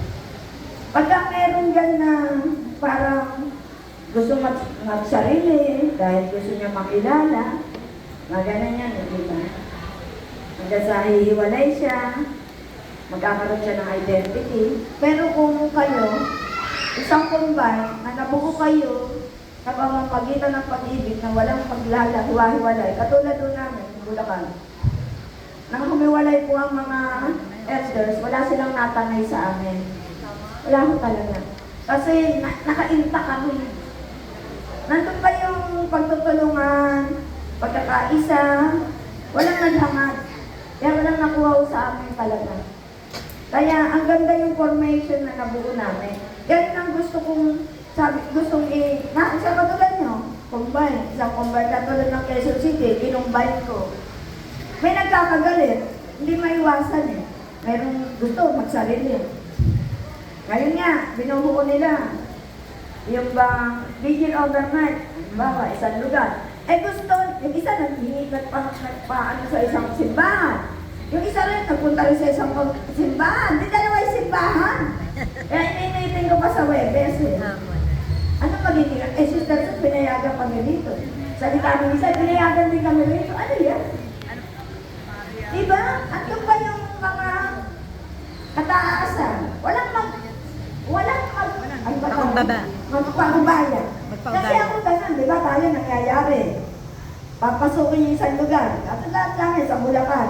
Pagka meron dyan na parang gusto magsarili, dahil gusto niya makilala, maganan yan, diba? Hanggang sa hihiwalay siya, magkakaroon siya ng identity. Pero kung kayo, isang combine, na nabuo kayo, na pamamagitan ng pag-ibig na walang paglalahiwalay, katulad doon namin, Bulacan. Nang humiwalay po ang mga elders, wala silang natanay sa amin. Wala ko talaga. Kasi nakainta kami. Nandun pa yung pagtutulungan, pagkakaisa, walang naghamad. Kaya walang nakuha sa amin talaga. Kaya ang ganda yung formation na nabuo namin. Yan ang gusto kong sa katulad nyo, combine. Isang combine katulad ng Quezon City, kinumbine ko. May nagkakagalit, hindi maiwasan eh. Mayroong gusto magsarili. Ngayon nga, binubuo nila. Yung bang vigil overnight, halimbawa, isang lugar. Eh gusto, yung isa nagpaano sa isang simbahan. Yung isa rin, nagpunta rin sa isang simbahan. Di dalawa yung simbahan. Kaya iniinitin ko pa sa Webes eh. Ano magiging? Eh, sister, pinayagan kami dito. Salita ng isa, pinayagan din kami dito. Ano yan? Diba? Ano ba yung mga kataasan? Magpakumbaba. Magpakumbaya. Magpakumbaya. Kasi ako ganun, di ba tayo nangyayari? Papasukin yung isang lugar. At lahat namin sa Bulacan.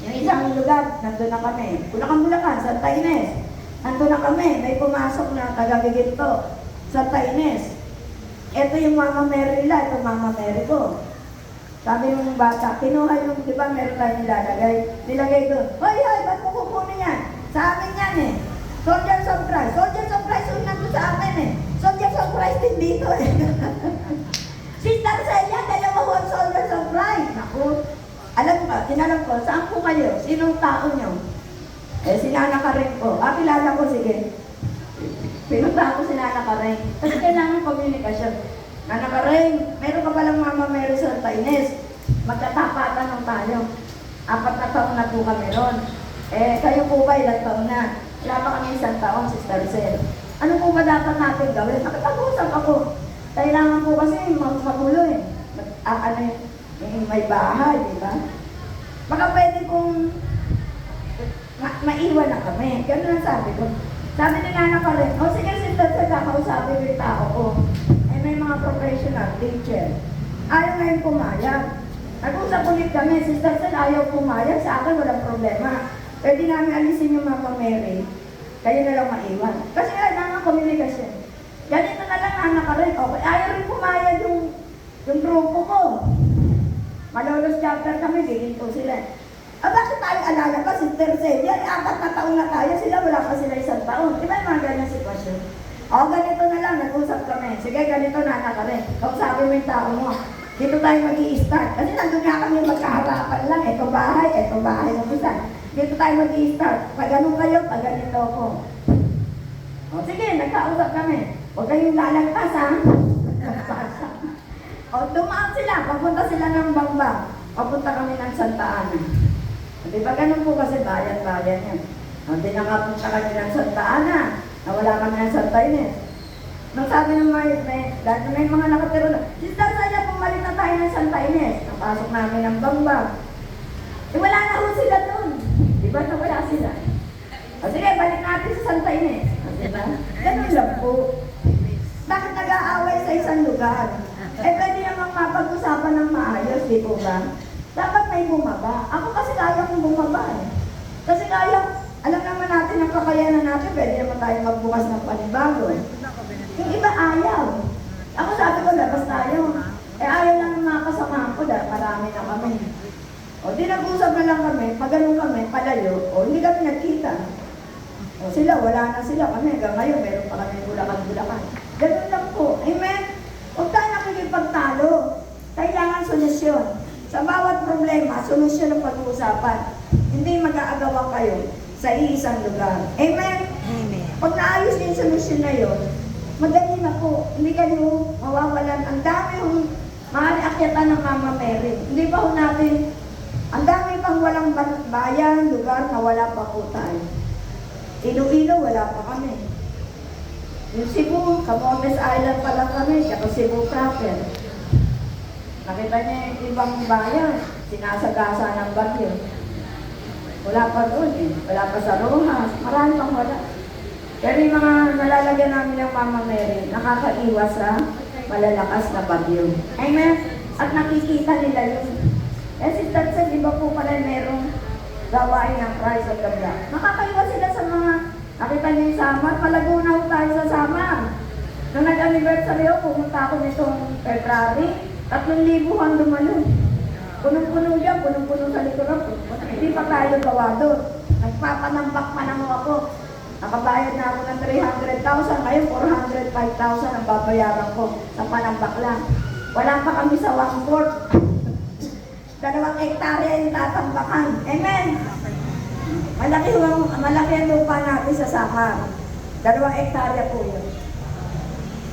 Yung isang lugar, nandun na kami. Bulacan, Santa Ines. Nandun na kami. May pumasok na taga-Biginto. Santa Ines. Ito yung Mama Mary nila. Ito Mama Mary ko. Sabi ng bata, kinuha yung, di ba meron tayo nilalagay? Nilagay doon. Hoy, ba't mo kukunin yan? Sa amin yan eh. Soldiers of Christ. Soldiers of Christ yung nandun sa amin eh. Soldiers of Christ din dito eh. Sister Celia, dalawa ho ang Soldiers of Christ. Naku, alam ko, tinalam ko, saan po kayo? Sinong tao nyo? Eh, sinana ka rin po. Kilala ko, sige. Pinunta ko si Nana Karing. Kasi kailangan komunikasyon. Nana Karing, meron ka palang Mama Mary Santa Ines. Magkatapatan ng tayo. 4 na taon na po kami ron. Eh, kayo po ba ilang taon na? Wala pa kami 1 taon, Sister Cel. Ano po ba dapat natin gawin? Nakapag-usap ako. Kailangan po kasi magulo eh. May bahay, di ba? Baka pwede kong maiwan na kami. Ganun ang sabi ko. Sabi ni Nana pa rin, sige Sister Cel, kakausapin yung tao ko. Eh may mga professional, teacher. Ayaw ngayon pumayag. Nag-usap ulit kami, Sister Cel, ayaw pumayag. Sa akin walang problema. Pwede namin alisin yung Mama Mary. Kayo na lang maiwan. Kasi kailangan komunikasyon. Ganito na lang Nana ka rin. Okay, ayaw rin pumayag yung grupo ko. Malolos chapter kami, giginto sila. Bakit tayo alala pa, Sister Celia? 4 na taon na tayo, sila wala pa sila 1 taon. Di ba yung mga ganyan sitwasyon? Ganito na lang, nag-usap kami. Sige, ganito na ka rin. Kausapin mo yung tao mo. Dito tayo mag-i-start. Kasi nandun nga kami magkaharapan lang. Ito bahay ng isa. Dito tayo mag-i-start. Pag ganun kayo, pag ganito ako. Sige, nagkausap kami. Huwag kayong lalagpas, ha? Dumaan sila. Papunta sila ng Bambang. Papunta kami ng Santa Ana. Di ba ganun po kasi bayan-bayan yan. Hindi nakapunta kami ng Santa Ana. Nawala kami ng Santa Ines. Nung sabi ng may mga nakatiro na, Sister Celia, pumalit na tayo ng Santa Ines. Napasok namin ng Bambang. Wala na ho sila doon. Di ba nawala sila? Sige, balik natin sa Santa Ines. Di ba? Ganun lang po. Bakit nag-aaway sa isang lugar? Pwede namang mapag-usapan ng maayos, di po ba? Dapat may bumaba. Ako kasi kaya kong bumaba eh. Kasi kaya, alam naman natin ang kakayanan natin, pwede naman tayo magbukas ng panibago. Yung iba ayaw. Ako sabi ko, labas tayo. Ayaw lang ng mga kasama ko dahil marami na kami. Di nag-usap na lang kami, pag ganun kami, palayo, hindi kami nagkita. Sila, wala na sila kami. Hanggang ngayon, meron pa kami Bulacan. Ganun lang po. Amen? Huwag tayo nakikipagtalo. Kailangan solusyon. Sa bawat problema, solusyon ang pag-uusapan. Hindi mag-aagawan kayo sa iisang lugar. Amen? Amen. Pag naayos yung solusyon na yun, madali na po. Hindi kayo mawawalan. Ang dami yung maaari-akyatan ng Mama Mary. Hindi pa ho natin, ang dami pang walang bayan, lugar na wala pa po tayo. Iloilo, wala pa kami. Yung Cebu, Camotes Island pa lang kami, tsaka Cebu proper. Nakita niya yung ibang bayan, sinasagasa ng bagyo. Wala pa doon eh. Wala pa sa Rojas. Marami pang wala. Pero yung mga nalalagyan namin ng Mama Mary, nakakaiwas sa malalakas na bagyo. Amen? At nakikita nila yun. Sister Cel, di ba po pala merong gawain ng Christ of the Blood? Nakakaiwas sila sa mga, nakita niyo yung Samar, palagunaw tayo sa Samar. Nung nag-anniversary ako, pumunta ako nitong February, 3,000 ang dumalo. Punong-puno dyan, punong-puno sa likuran. Hindi pa tayo gawa doon. Nagpapanambak pa naman ako. Nakabayad na ako ng 300,000. Ngayon, 405,000 ang babayaran ko sa panambak lang. Wala pa kami sa 1/4. 2 hektarya yung tatambakan. Amen? Malaki ang lupa natin sa Samar. 2 hektarya po yun.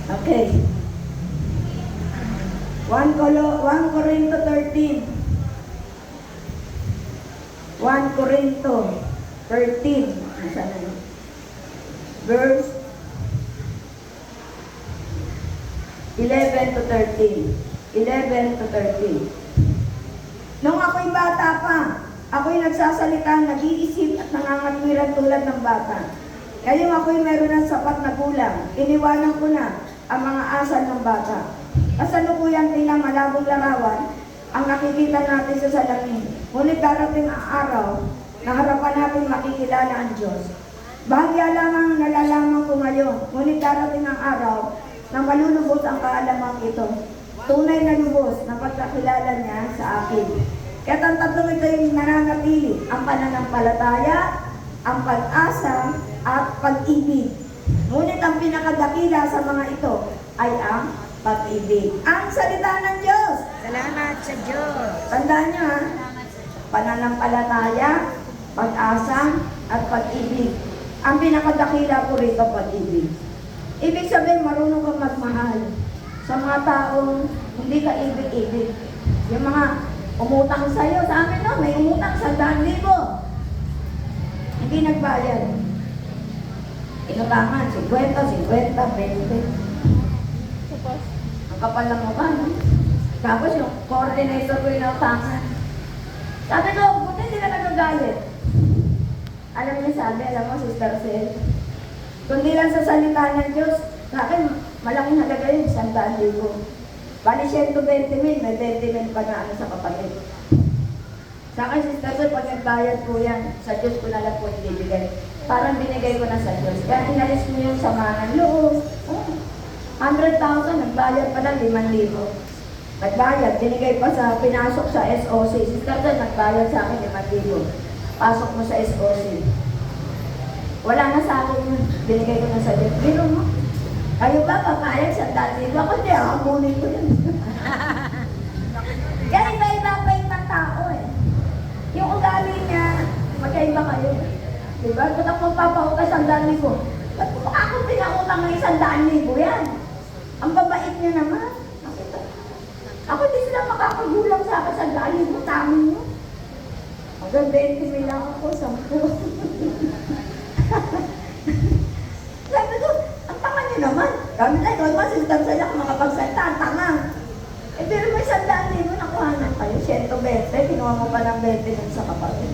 Okay. 1 Corinto 13. 1 Corinto 13. Nasaan na yun? Verse 11 to 13. 11 to 13. Nung ako'y bata pa, ako'y nagsasalita, nag-iisip at nangangatwiran tulad ng bata. Ngayong ako'y meron ng sapat na gulang, iniwanan ko na ang mga asal ng bata. Kasalukuyan tilang malabong larawan ang nakikita natin sa salamin. Ngunit darating ang araw na harapan natin makikilala ang Diyos. Bahagya lamang nalalaman ko ngayon, ngunit darating ang araw na malulubos ang kaalaman ito. Tunay na lubos na pagkakilala niya sa akin. Kaya't ang tatlong ito yung nananatili, ang pananampalataya, ang pag-asa, at pag-ibig. Ngunit ang pinakadakila sa mga ito ay ang pag-ibig. Ang salita ng Diyos! Salamat sa Diyos. Tandaan niyo ha, pananampalataya, pag-asa, at pag-ibig. Ang pinakadakila po rito, pag-ibig. Ibig sabihin, marunong kang magmahal sa mga taong hindi ka ibig-ibig. Yung mga umutang sa'yo, sa amin no, may umutang 100,000. Hindi nagbayad. Inutangan, 50, 50, 20. Ang kapal ng mukha, no? Tapos yung coordinator ko yung nautangan. Sabi ko, buti hindi na nagagalit. Alam niya sabi, alam mo, Sister Sel, kundi lang sa salita ng Diyos, sa akin, malaking halaga yun, 100,000. Bali, 120,000, may 20,000 pa na ano sa kapatid. Sa akin, Sister Sel, pag nagbayad po yan, sa Diyos ko na lang po ibibigay. Parang binigay ko na sa Diyos. Kaya inalis mo yung sama ng loob. Oh, 100,000, nagbayad pa lang 5,000. Nagbayad, binigay pa sa, pinasok sa SOC. Sister Sel, nagbayad sa akin 5,000. Pasok mo sa SOC. Wala na sa akin yun. Binigay ko na sa Diyos. Biro mo. Kayo ba papayag sa dati? Ako hindi, kunin ko yun. Kaya iba-iba pa yung mga tao eh. Yung ugali niya, magkaiba kayo. Diba? Ba't ako papahukas 100,000? Ba't ko ako pinautang ng 100,000 yan? Ang babait niya naman. Ako hindi sila makakagulang sa akin 100,000. Tamin niyo. Hanggang 20,000 lang ako, 10. Sabi ko, ang tanga niyo naman. Kami na, ikaw naman, Sister Sel, ako makapagsalita, ang tanga. Eh, pero may 100,000 nakuhanan kayo, 120, kinuha mo pa ng 20 dun sa kapatid.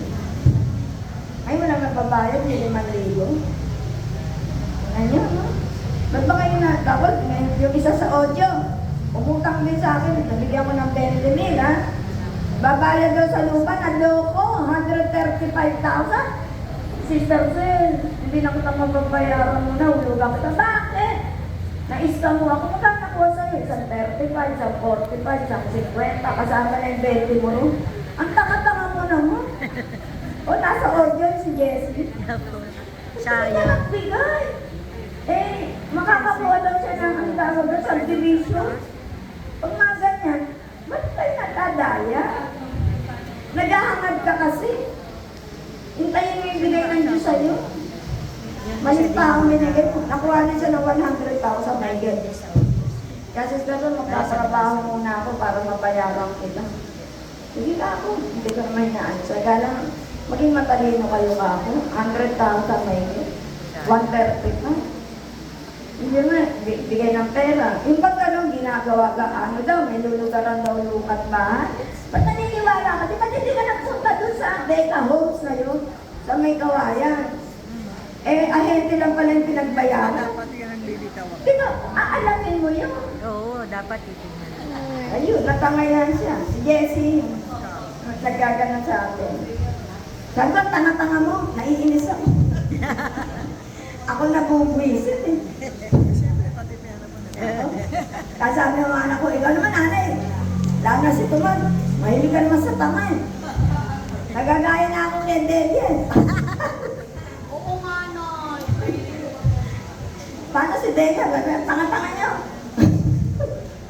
Ay, walang nagbabayad, yung 5,000. Ano, no? Ba't ba kayo na, tapos, yung isa sa audio, umutang din sa akin, nabigyan ko ng 20,000, ha? Babayad daw sa lupa, naloko, 135,000. Sister Sel, hindi na kita mababayaran mo na, hulugan kita. Bakit? Na-scam mo ako, magkano nakuha sa'yo? Isang 35, isang 45, isang 50, kasama na yung 20 mo rin. Ang tanga-tanga mo naman. O, nasa audio si Jessie. Siya Sayang. nagbigay. Eh, makakakuha daw siya ng ang tawag doon, subdivision. Pag mga ganyan, ba't kayo natadaya? Naghahangad ka kasi. Hintayin mo yung bigay ng Diyos sa'yo. Maliit pa ang binigay. Nakuha na siya ng 100,000, my God. Kasi gano'n, magtatrabaho muna ako para mabayaran kita. Sige ka ako, hindi ko naman na-answer. Kaya lang, maging matalino kayo ka ako. 100,000, my God. 130 pa. Hindi mo, bigay ng pera. Yung pag gano'n, ginagawa ka, ano daw, may lulugaran daw lukat bahay. Ba't naniniwala ka? Di ba hindi ka nagsunta doon sa Deca Homes na yun? Sa may kawayan. Eh, ahente lang pala yung pinagbayaran. Dapat yan ang lilitaw. Di ba, aalamin mo yun? Oo, dapat titingnan. Ayun, natangayan siya. Si Jessie, nagkaganon sa atin. Sabi ko, tanga-tanga mo, naiinis ako. Ako nabubwisit eh. Siyempre, pati pera mo na. Kasi sabi ng mga anak ko, ikaw naman nanay. Lalo na si Tuman, mahilig ka naman sa tanga eh. Nagagaya na akong lendel yan. Oo nga, Noy. Paano si Deca? Tanga-tanga niyo.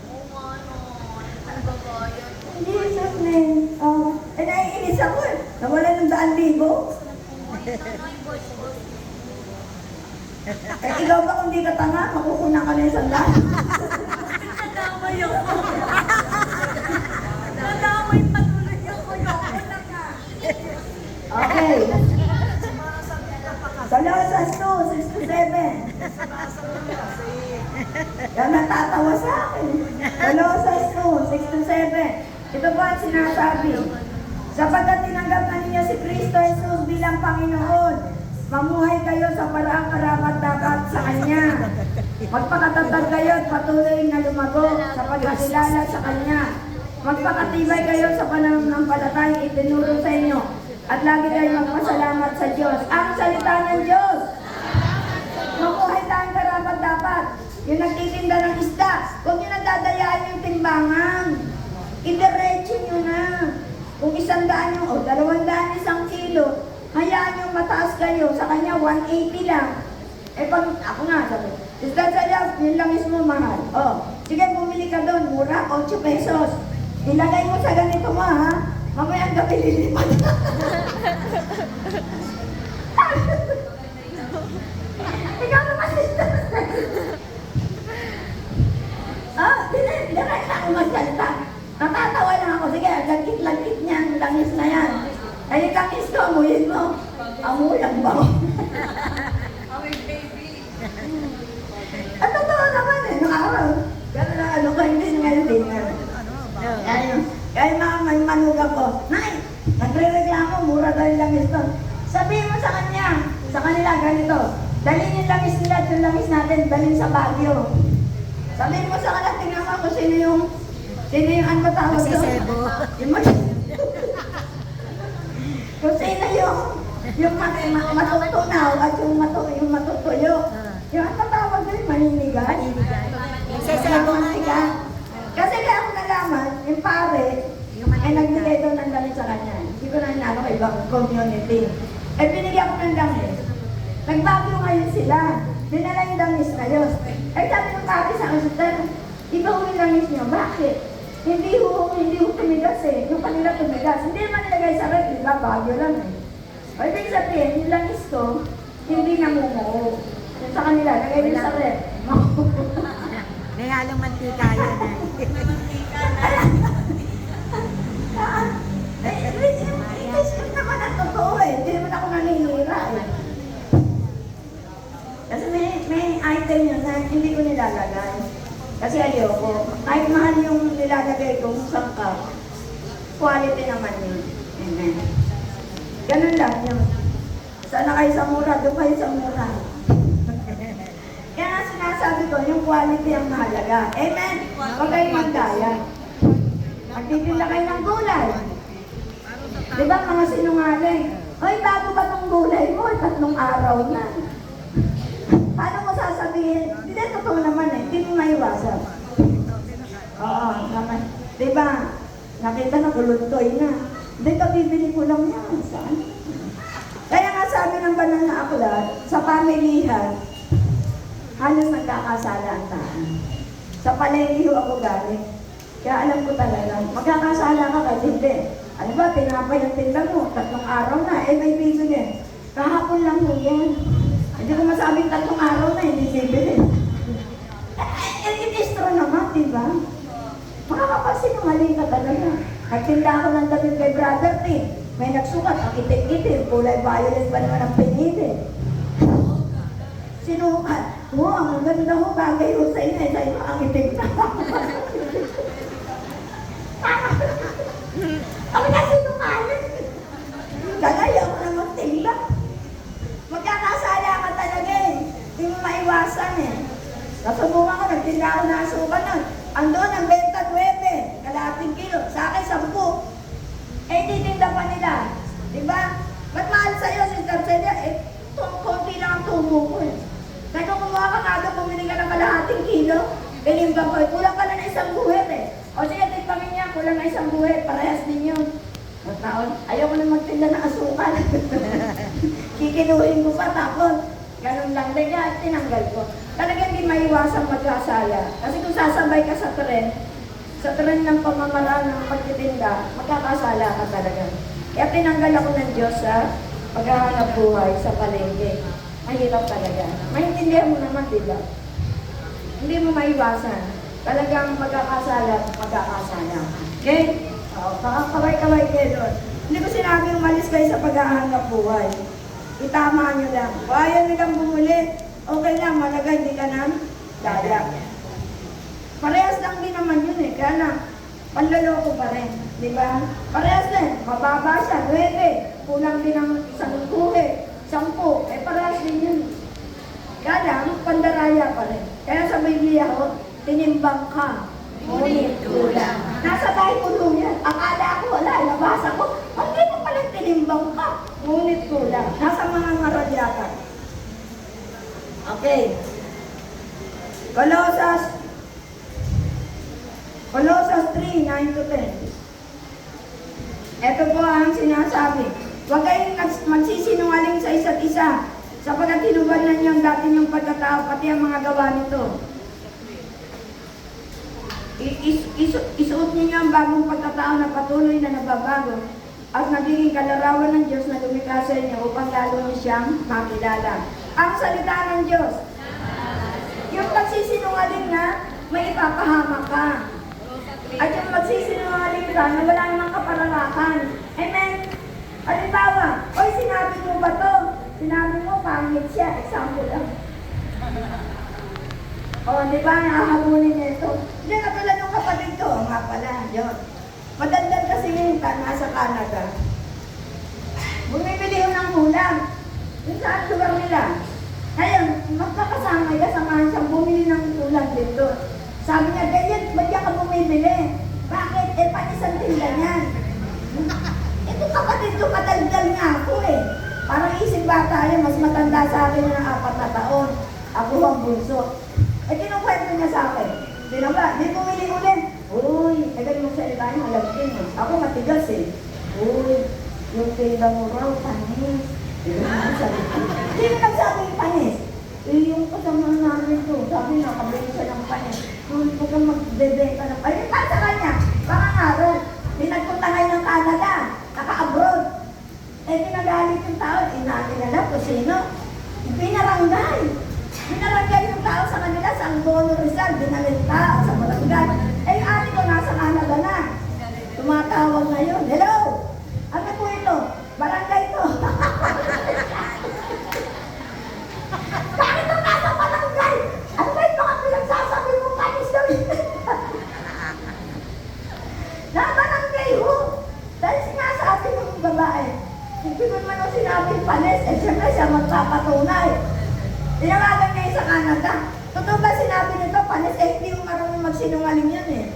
Oo nga, Noy. Ang babayan. Jesus name. Oh. Eh, naiinis ako eh. Nawala ng 100,000. Eh, ikaw ba kung di ka tanga, makukunan ka na yung sandaan. Nadamay ako. Nadamay patuloy ako. Yoko na nga. Okay. Colossus 2, 6 to 7. Yan natatawa sa akin. Colossus 2, 6 to 7. Ito po ang sinasabi. Sapagkat tinanggap na ninyo si Kristo Jesus bilang Panginoon, mamuhay kayo sa paraang karapat-dapat sa Kanya. Magpakatatag kayo at patuloy na lumago sa pagkakilala sa Kanya. Magpakatibay kayo sa pananampalatayang itinuro sa inyo. At lagi kayong magpasalamat sa Diyos. Ang salita ng Diyos. Mamuhay tayong karapat-dapat. Yung nagtitinda ng isda, huwag nyo nadadayaan yung timbangan. Idiretso nyo na. Kung 100 yung, o 200 isang kilo, hayaan yung mataas kayo. Sa kanya, 180 lang. Eh pag, ako nga sabi, isda sa love, yun lang is mo mahal. O, sige, bumili ka doon, mura, 8 pesos. Ilagay mo sa ganito mo, ha? Mamaya ang gabi lilipat. Ikaw naman isda. Hindi na ako magsalita. Natatawa lang ako. Sige, lagkit-lagkit niya ang langis na yan. Ay, yung langis ko, amuyin mo. Amuyan ba? Amoy baby. At totoo naman eh, nung araw. Gano'n na ano ko, hindi ngayon din. Kaya mga may manuga ko, Nay, nagre-reklamo, mura daw yung langis to. Sabihin mo sa kanya, sa kanila, ganito. Dalhin yung langis nila at yung langis natin, dalhin sa Baguio. Sabihin mo sa kanila, tingnan mo kung sino yung ano ba tawag Kasi doon? sebo. Kung sino yung matutunaw at yung matutuyo. Yung ano tawag doon, maninigas. Paninigay. Sesebo nga nga. Kasi kaya ako nalaman, yung pare, ay nagbigay daw ng damit sa kanya. Hindi ko na inano kay ibang community. Eh, binigyan ko ng damit. Nagbagyo ngayon sila. Dinala yung damis na yun. Eh, sabi ng pare sa akin, Sister, iba ho yung damis niyo. Bakit? Hindi ho tumigas eh. Yung kanila tumigas. Hindi naman nilagay sa red, di ba? Bagyo lang eh. O, ibig sabihin, yung langis ko, hindi namumuo. Yung sa kanila, lagay din sa red. May halong mantika yun eh. Yung naman ang totoo eh. Hindi naman ako naninira eh. Kasi may item yun na hindi ko nilalagay. Kasi ayoko. Kahit mahal yung nilalagay ko sa cup, quality naman yun. Amen. Ganun lang yun. Sana kayo sa mura, doon kayo sa mura. Kaya nga sinasabi ko, yung quality ang mahalaga. Amen? Huwag kayong magdaya. Magtitinda kayo ng gulay. Di ba mga sinungaling? Hoy, bago ba itong gulay mo? 3 araw na. Paano mo sasabihin? Hindi, totoo naman eh. Hindi mo maiwasan. Oo, naman. Di ba? Nakita na kuluntoy na. Hindi ka bibili ko lang yan. Saan? Kaya nga sabi ng banal na aklat, sa pamilihan, halos nagkakasala ang taan. Sa palengke ako galing. Kaya alam ko talaga, magkakasala ka kahit hindi. Ano ba, tinapay ang tinda mo, 3 araw na, eh may piso din. Kahapon lang mo yan. Hindi ko masabing 3 araw na, hindi bibili. Inistro naman, di ba? Makakapagsinungaling ka talaga. Nagtinda ako ng damit kay Brother T. May nagsukat, ang itim-itim, kulay violet pa naman ang pinili. Sinukat. Ang ganda ho, bagay ho sa inyo, sa inyo ang itim na. Ako na sinungaling. Kagaya ko na magtinda. Magkakasala ka talaga eh. Hindi mo maiwasan eh. Nasubukan ko, nagtinda ako na asukan nun. Andun, ang benta 9, kalahating kilo. Sa akin, 10. Eh, titinda pa nila. Diba? Ba't mahal sa'yo, Sister Celia? Eh, konti lang ang tubo ko eh. Kaya kung kumuha ka nga doon, bumili ka ng kalahating kilo, bilimbang ko, kulang ka na ng 1 buhet eh. O sige, tikpamin niya, kulang na 1 buhet, parehas din yun. O taon, ayaw ko na magtinda ng asukal. Kikiluhin ko pa, tapos, ganun lang, kaya tinanggal ko. Talagang hindi maiwasang magkasala. Kasi kung sasabay ka sa tren ng pamamaraan ng pagtitinda, magkakasala ka talaga. Kaya tinanggal ako ng Diyos sa paghahanap buhay sa palengke. Mahirap talaga. Maintindihan mo naman, di ba? Hindi mo maiwasan. Talagang magkakasala, magkakasala. Okay? O, kaway-kaway kayo doon. Hindi ko sinabing umalis kayo sa paghahanap buhay. Itama nyo lang. Kung ayaw nilang bumuli, okay lang, malaga, hindi ka nang daya. Parehas lang din naman yun eh. Kaya lang, panloloko pa rin. Di ba? Parehas din. Mababa siya, 9. Kulang din ng isang kuhe. 10. Parehas din yun. Kaya lang, pandaraya pa rin. Kaya sa Biblia ho, tinimbang ka. Ngunit kulang. Nasa Bible yan. Akala ko, wala, nabasa ko. Hindi mo pala tinimbang ka. Ngunit kulang. Nasa mga ngaradya ka. Okay. Colossus 3:9-10. Ito po ang sinasabi. Huwag kayong magsisinungaling sa isa't isa, sapagkat hinubad na niyo ang dati niyong pagkatao, pati ang mga gawa nito. Isuot niyo ang bagong pagkatao na patuloy na nababago at nagiging kalarawan ng Diyos na lumikha sa inyo upang lalo niyo siyang makilala. Ang salita ng Diyos. Yung magsisinungaling na may ipapahamak ka. At yung magsisinungaling ka na wala namang kaparalakan. Amen? Halimbawa, oy, sinabi mo ba to? Sinabi mo, pangit siya. Example lang. O, di ba, nakahabunin niya ito. Hindi, katulad ng kapatid ko. Nga pala, yun. Madaldal kasi yung nasa Canada. Bumibili ko ng ulam. Yung saan lugar nila. Ngayon, magkakasama ka, samahan siyang bumili ng ulam dito. Sabi niya, ganyan, ba't ka bumibili? Bakit? Panisang tinda niyan. Ito kapatid ko, madaldal nga ako eh. Parang isip bata yan, mas matanda sa akin ng 4 na taon. Ako ang bunso. Kinukwento niya sa akin. Di na ba? Di bumili ulit. Uy, ganyan yung salita niya, malagkin eh. Ako matigas eh. Uy, yung tinda mo raw, panis. Hindi ko nagsabi yung panis. Yung kasama namin ko, sabi na, kabili siya ng panis. Huwag kang magbebenta ng panis. Ay, sa kanya, baka araw. Di nagpunta ngayon ng Canada, naka-abroad. Pinagalit yung tao, natin kung sino. Pinarangay. Pinarangay yung tao sa kanila, sa Angono Rizal, dinalit tao sa barangay. Yung ate ko nasa Canada na. Tumatawag na yun. Hello! Ano po ito? Barangay to. Bakit ito nasa barangay? Ano ba yung mga pinagsasabi mo panis kami? Na barangay ho. Dahil sinasabi mo yung babae. Hindi ko naman ang sinabing panis. Siyempre siya magpapatunay. Tinawagan niya sa Canada. Totoo ba sinabi nito panis? Hindi ko marunong magsinungaling yan eh.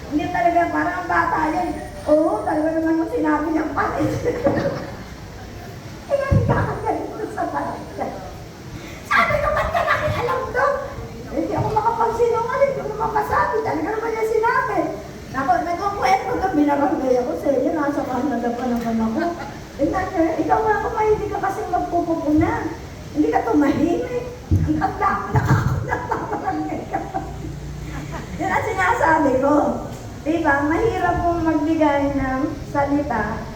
Hindi talaga, parang ang bata yan. Oo, talaga naman yung sinabi niyang panis. Kaya nagkakagalit ko sa barangay. Sabi ko, ba't ka nakialam to? Hindi ako makapagsinungaling, hindi ko mapasabi. Talaga naman niya sinabi. Nagkukwento to, binarangay ako sa iyo. Nasa Canada pa naman ako. Ikaw nga ako, hindi ka kasing magpupupunan. Hindi ka tumahimik. Ang tanda ko, nagpaparangay ka pa. Yan ang sinasabi ko. Diba, mahirap pong magbigay ng salita.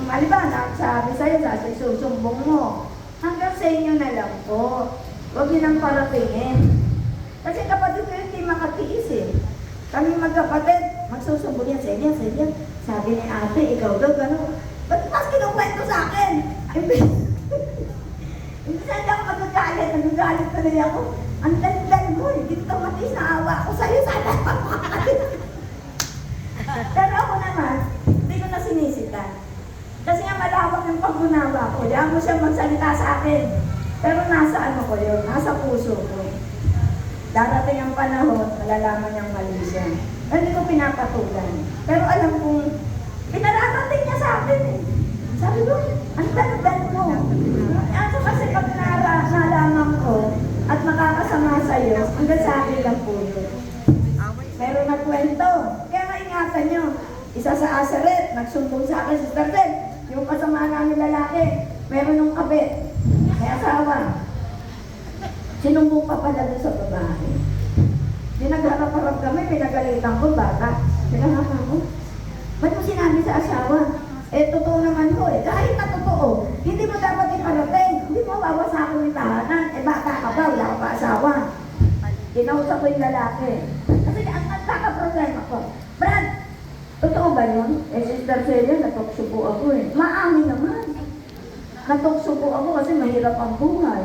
Maliban, sabi sa'yo, susumbong mo. Hanggang sa inyo na lang po. Huwag yun ang paratingin. Kasi kapatid ko hindi makatiis eh. Kami magkapatid, magsusumbong yan sa inyo, sa inyo. Sabi ni ate, ikaw daw, gano'n. Ba't mas kinukwento sa akin? Hindi saan lang nagagalit tuloy ako. Ang dal-dal mo, hindi ko matiis na awa ako sa'yo, sana pagkakalit. Pero ako naman, hindi ko na sinisitan. Kasi nga malawak yung pag-unawa ko. Diyan mo siya magsalita sa akin. Pero nasa ano ko yun, nasa puso ko. Darating ang panahon, malalaman niyang mali siya. Hindi ko pinapatulan. Pero alam kong, pinararating niya sa akin eh. Sabi ko, ang dal-dal mo. Ano kasi pag nalaman ko at makakasama sa'yo, hanggang sa akin lang po yun. Pero nagkwento. Kaya maingatan nyo. Isa sa Asaret, nagsumbong sa akin, Sister Ted, yung kasama namin lalaki, meron ng kabit, may asawa. Sinumbong pa pala doon sa babae. Dinagharap-harap kami, pinagalitan ko, bata. Pinagharap ko. Ba't mo sinabi sa asawa? Totoo naman ho eh. Kahit na totoo, hindi mo dapat iparating. hindi mo wawasakin yung tahanan. Eh, bata ka ba? Wala ka pa asawa. Kinausap ko yung lalaki. Kasi ang nagkaka-problema ko, Brad, totoo ba yun? Eh, Sister Celia, natokso po ako eh. Maamin naman. Natokso po ako kasi mahirap ang buhay.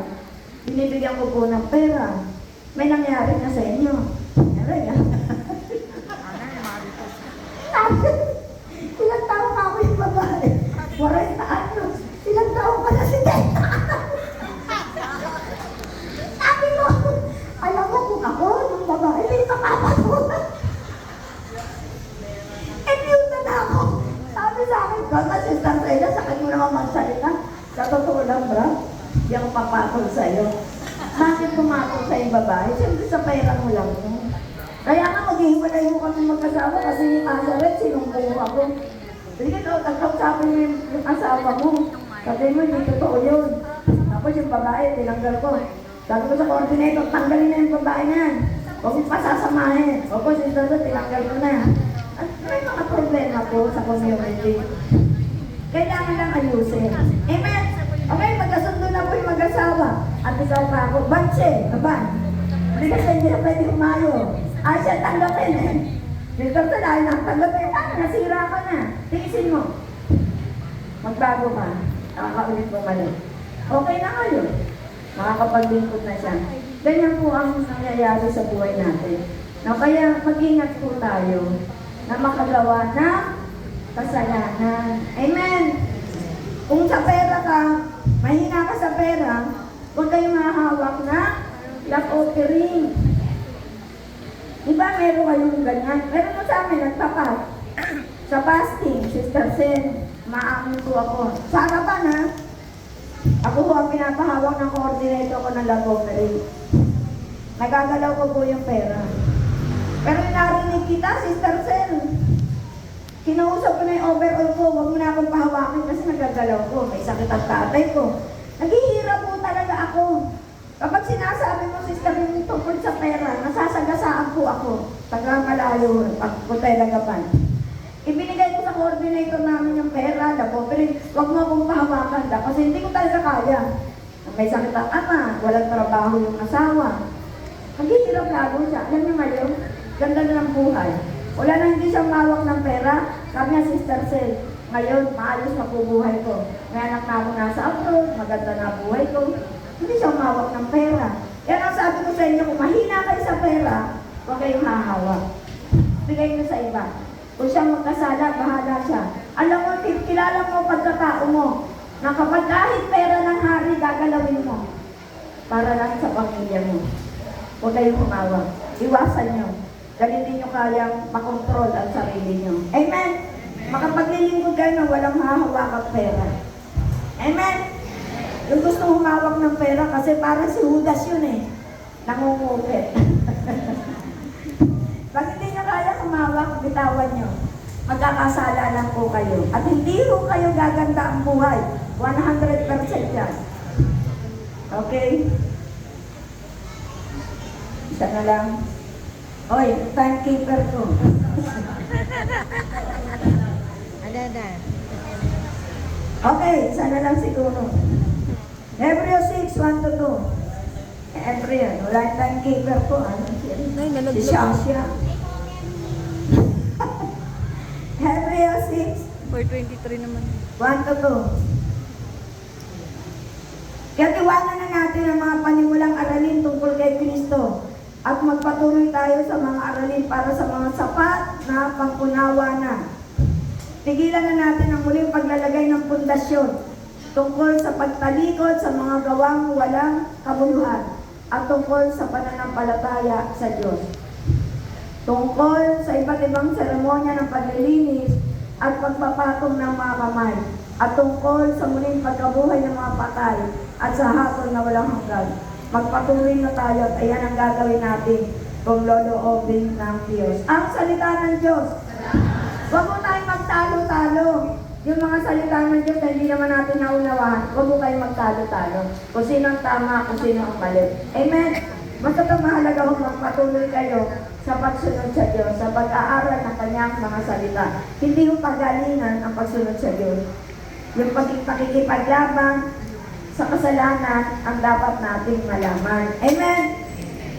Binibigyan ko po ng pera. May nangyari na sa inyo. Nangyari yan. Ilang taon ka ako yung babae? 40 anos. Ilang taon ka na si Teta? Sabi mo, alam mo kung ako, yung babae, may makapatulan. Eh, beauty na ako. Sabi sa akin, kaya Sister Celia, sa kanya naman magsalita. Sa totoo lang, bro, hindi ako papatol sa'yo. Bakit pumatol sa yung babae? Siyempre sa pera mo lang mo. Kaya nga, maghihiwalay mo kami magkasama kasi yung Nazareth, sinumpong ako. Sige, nagkausapin mo yung asawa mo. Sabi mo, hindi totoo yun. Tapos yung babae, tinanggal ko. Sabi ko sa coordinator, tanggalin na yung babae na yan. Huwag mo pasasamahin. Opo, sister ko, tinanggal ko na. At may mga problema po sa community. Kailangan lang ayusin. Amen? Okay, magkasundo na po yung mag-asawa. At ikaw pa ako, banche, ban. Hindi kasi hindi na pwede umayo. Ay, siya tanggapin eh. Dito sa dahil nang tanggapin, nasira ka na. Tiisin mo. Magbago ka. Nakakaulit mo mali. Okay na kayo. Makakapaglingkod na siya. Ganyan po ang nangyayari sa buhay natin. Na kaya mag-ingat po tayo na makagawa ng kasalanan. Amen! Kung sa pera ka, mahina ka sa pera, huwag kayong mahawak na love offering. Diba meron kayong ganyan? Meron mo sa amin, nagtapat. Sa fasting, Sister Sen, maamin po ako. Sa harapan ha, ako po ang pinapahawak ng coordinator ko ng love offering. Nagagalaw ko po yung pera. Pero narinig kita, Sister Sen. Kinausap ko na yung overall ko, huwag mo na akong pahawakin kasi nagagalaw ko. May sakit ang tatay ko. Naghihirap po talaga ako. Kapag sinasabi mo, sister, yung tungkol sa pera, nasasagasaan po ako. Taga malayo, pag-hotel agapan. Ibinigay ko sa coordinator namin yung pera, pero huwag mo akong pahawakan kasi hindi ko talaga kaya. May sakit ang ama, walang trabaho yung asawa. Naghihirap lalo siya. Alam niyo ngayon, ganda na ng buhay. Wala na hindi siya mawak ng pera. Sabi niya, Sister Sel, ngayon, maayos na po buhay ko. May anak na ako nasa abroad, maganda na buhay ko. Hindi siya umawak ng pera. Yan ang sabi ko sa inyo, kung mahina kayo sa pera, huwag kayong hahawak. Bigay nyo sa iba. Kung siya magkasala, bahala siya. Alam mo, kilala mo pagkatao mo, na kapag kahit pera ng hari, gagalawin mo. Para lang sa pamilya mo. Huwag kayong humawak. Iwasan nyo. Dahil hindi nyo kayang makontrol ang sarili nyo. Amen? Makapaglilingkod kayo na walang hahawak ang pera. Amen? Yung gusto humawak ng pera kasi parang si Judas yun eh. Nangungupit. Pag hindi nyo kaya humawak, bitawan nyo. Magkakasala lang po kayo. At hindi po kayo gaganda ang buhay. 100% yan. Okay? Isa na lang. Oy, timekeeper ko. Ada. Okay, isa na lang siguro. Hebreo 6, 1 to 2. Hebreo, wala yung timekeeper ko. Ano siya? Si Shasha. Hebreo 6, 4:23 naman. 1 to 2. Kaya tiwanan na natin ang mga panimulang aralin tungkol kay Kristo at magpatuloy tayo sa mga aralin para sa mga sapat na pangkunawa na. Tigilan na natin ang muling paglalagay ng pundasyon tungkol sa pagtalikod sa mga gawang walang kabuluhan at tungkol sa pananampalataya sa Diyos. Tungkol sa iba't ibang seremonya ng paglilinis at pagpapatong ng mga kamay at tungkol sa muling pagkabuhay ng mga patay at sa hatol na walang hanggan. Magpatuloy na tayo at ayan ang gagawin natin kung loloobin ng Diyos. Ang salita ng Diyos. Huwag mo tayong magtalo-talo. Yung mga salita ng Diyos na hindi naman natin naunawahan, huwag mo kayong magtalo-talo. Kung sino ang tama, kung sino ang mali. Amen? Basta ito mahalaga kung magpatuloy kayo sa pagsunod sa Diyos, sa pag-aaral ng kanyang mga salita. Hindi yung pagalingan ang pagsunod sa Diyos. Yung pakikipaglaban sa kasalanan ang dapat nating malaman. Amen?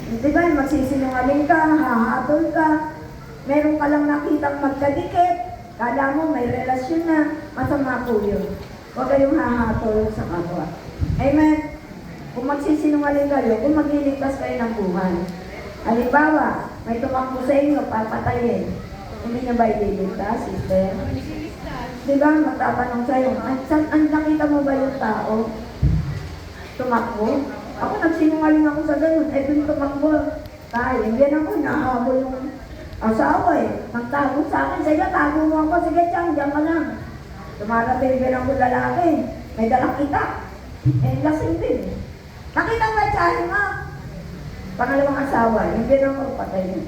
Di ba, magsisinungaling ka, hahatol ka, meron ka lang nakitang magkadikit, kala mo may relasyon na, masama po yun. Huwag kayong hahatol sa kapwa. Amen? Kung magsisinungaling kayo, kung magliligtas kayo ng buhay. Halimbawa, may tumakbo sa inyo, papatayin. Hindi niya ba ililigtas, sister? Di ba, magtatanong sa'yo, ang nakita mo ba yung tao? Tumakbo? Ako nagsinungaling ako sa ganun, dun tumakbo. Tayo, hindi ako, nahabol yung asawa Magtago sa akin, sige, tago mo ako, sige, tiyang, diyan ka lang. Tumarating din ako lalaki, may dalang itak. Lasing din. Nakita ba tiyahin mo? Pangalawang asawa, yung ginagawa patay niya.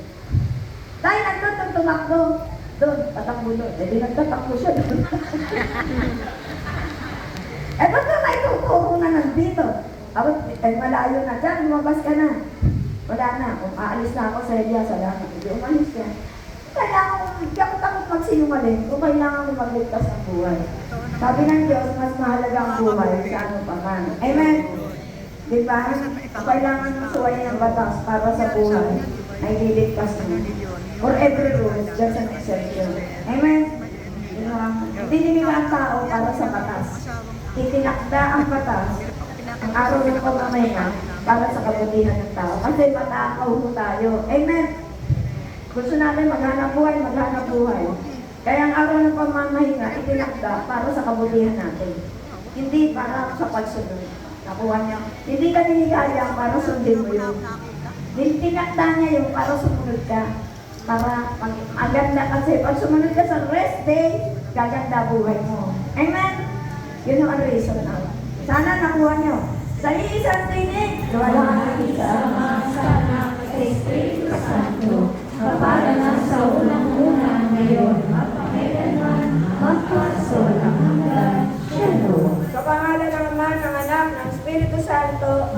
Dahil nandun tumakbo, doon, patakbo doon. Di nagtatakbo siya doon. Ba't ka may tuturo na nandito? Ako, malayo na dyan, lumabas ka na. Wala na, kung aalis na ako sa Elia, salamat. Hindi umalis ka. Kailangan ko, hindi ako takot magsinungaling kung kailangan ko magligtas ng buhay. Sabi ng Diyos, mas mahalaga ang buhay sa ano pa man. Amen? Di ba? Kung kailangan mo suwayin ang batas para sa buhay, ay liligtas mo. For every rule, just an exception. Amen? Hindi nila ang tao para sa batas. Titinakda ang batas ang araw ng pamamahinga para sa kabutihan ng tao. Kasi matakaw ho tayo. Amen? Gusto natin maghanap buhay. Kaya ang araw ng pamamahinga, itinakda para sa kabutihan natin. Hindi para sa pagsunod. Nakuha niya. Hindi ka niligaya para sundin mo yun. Tinakda niya yung para sumunod ka. Para maganda kasi pag sumunod ka sa rest day, gaganda buhay mo. Amen? Yun ang reason na. Sana nakuha niyo. Sa isang tinig, wala ang isama sa Espiritu Santo. Kapara na sa unang-una ngayon, mapakailanman, magpasol ang hanggan. Shalom. Sa pangalan ng Ama, ng Anak, ng Espiritu Santo.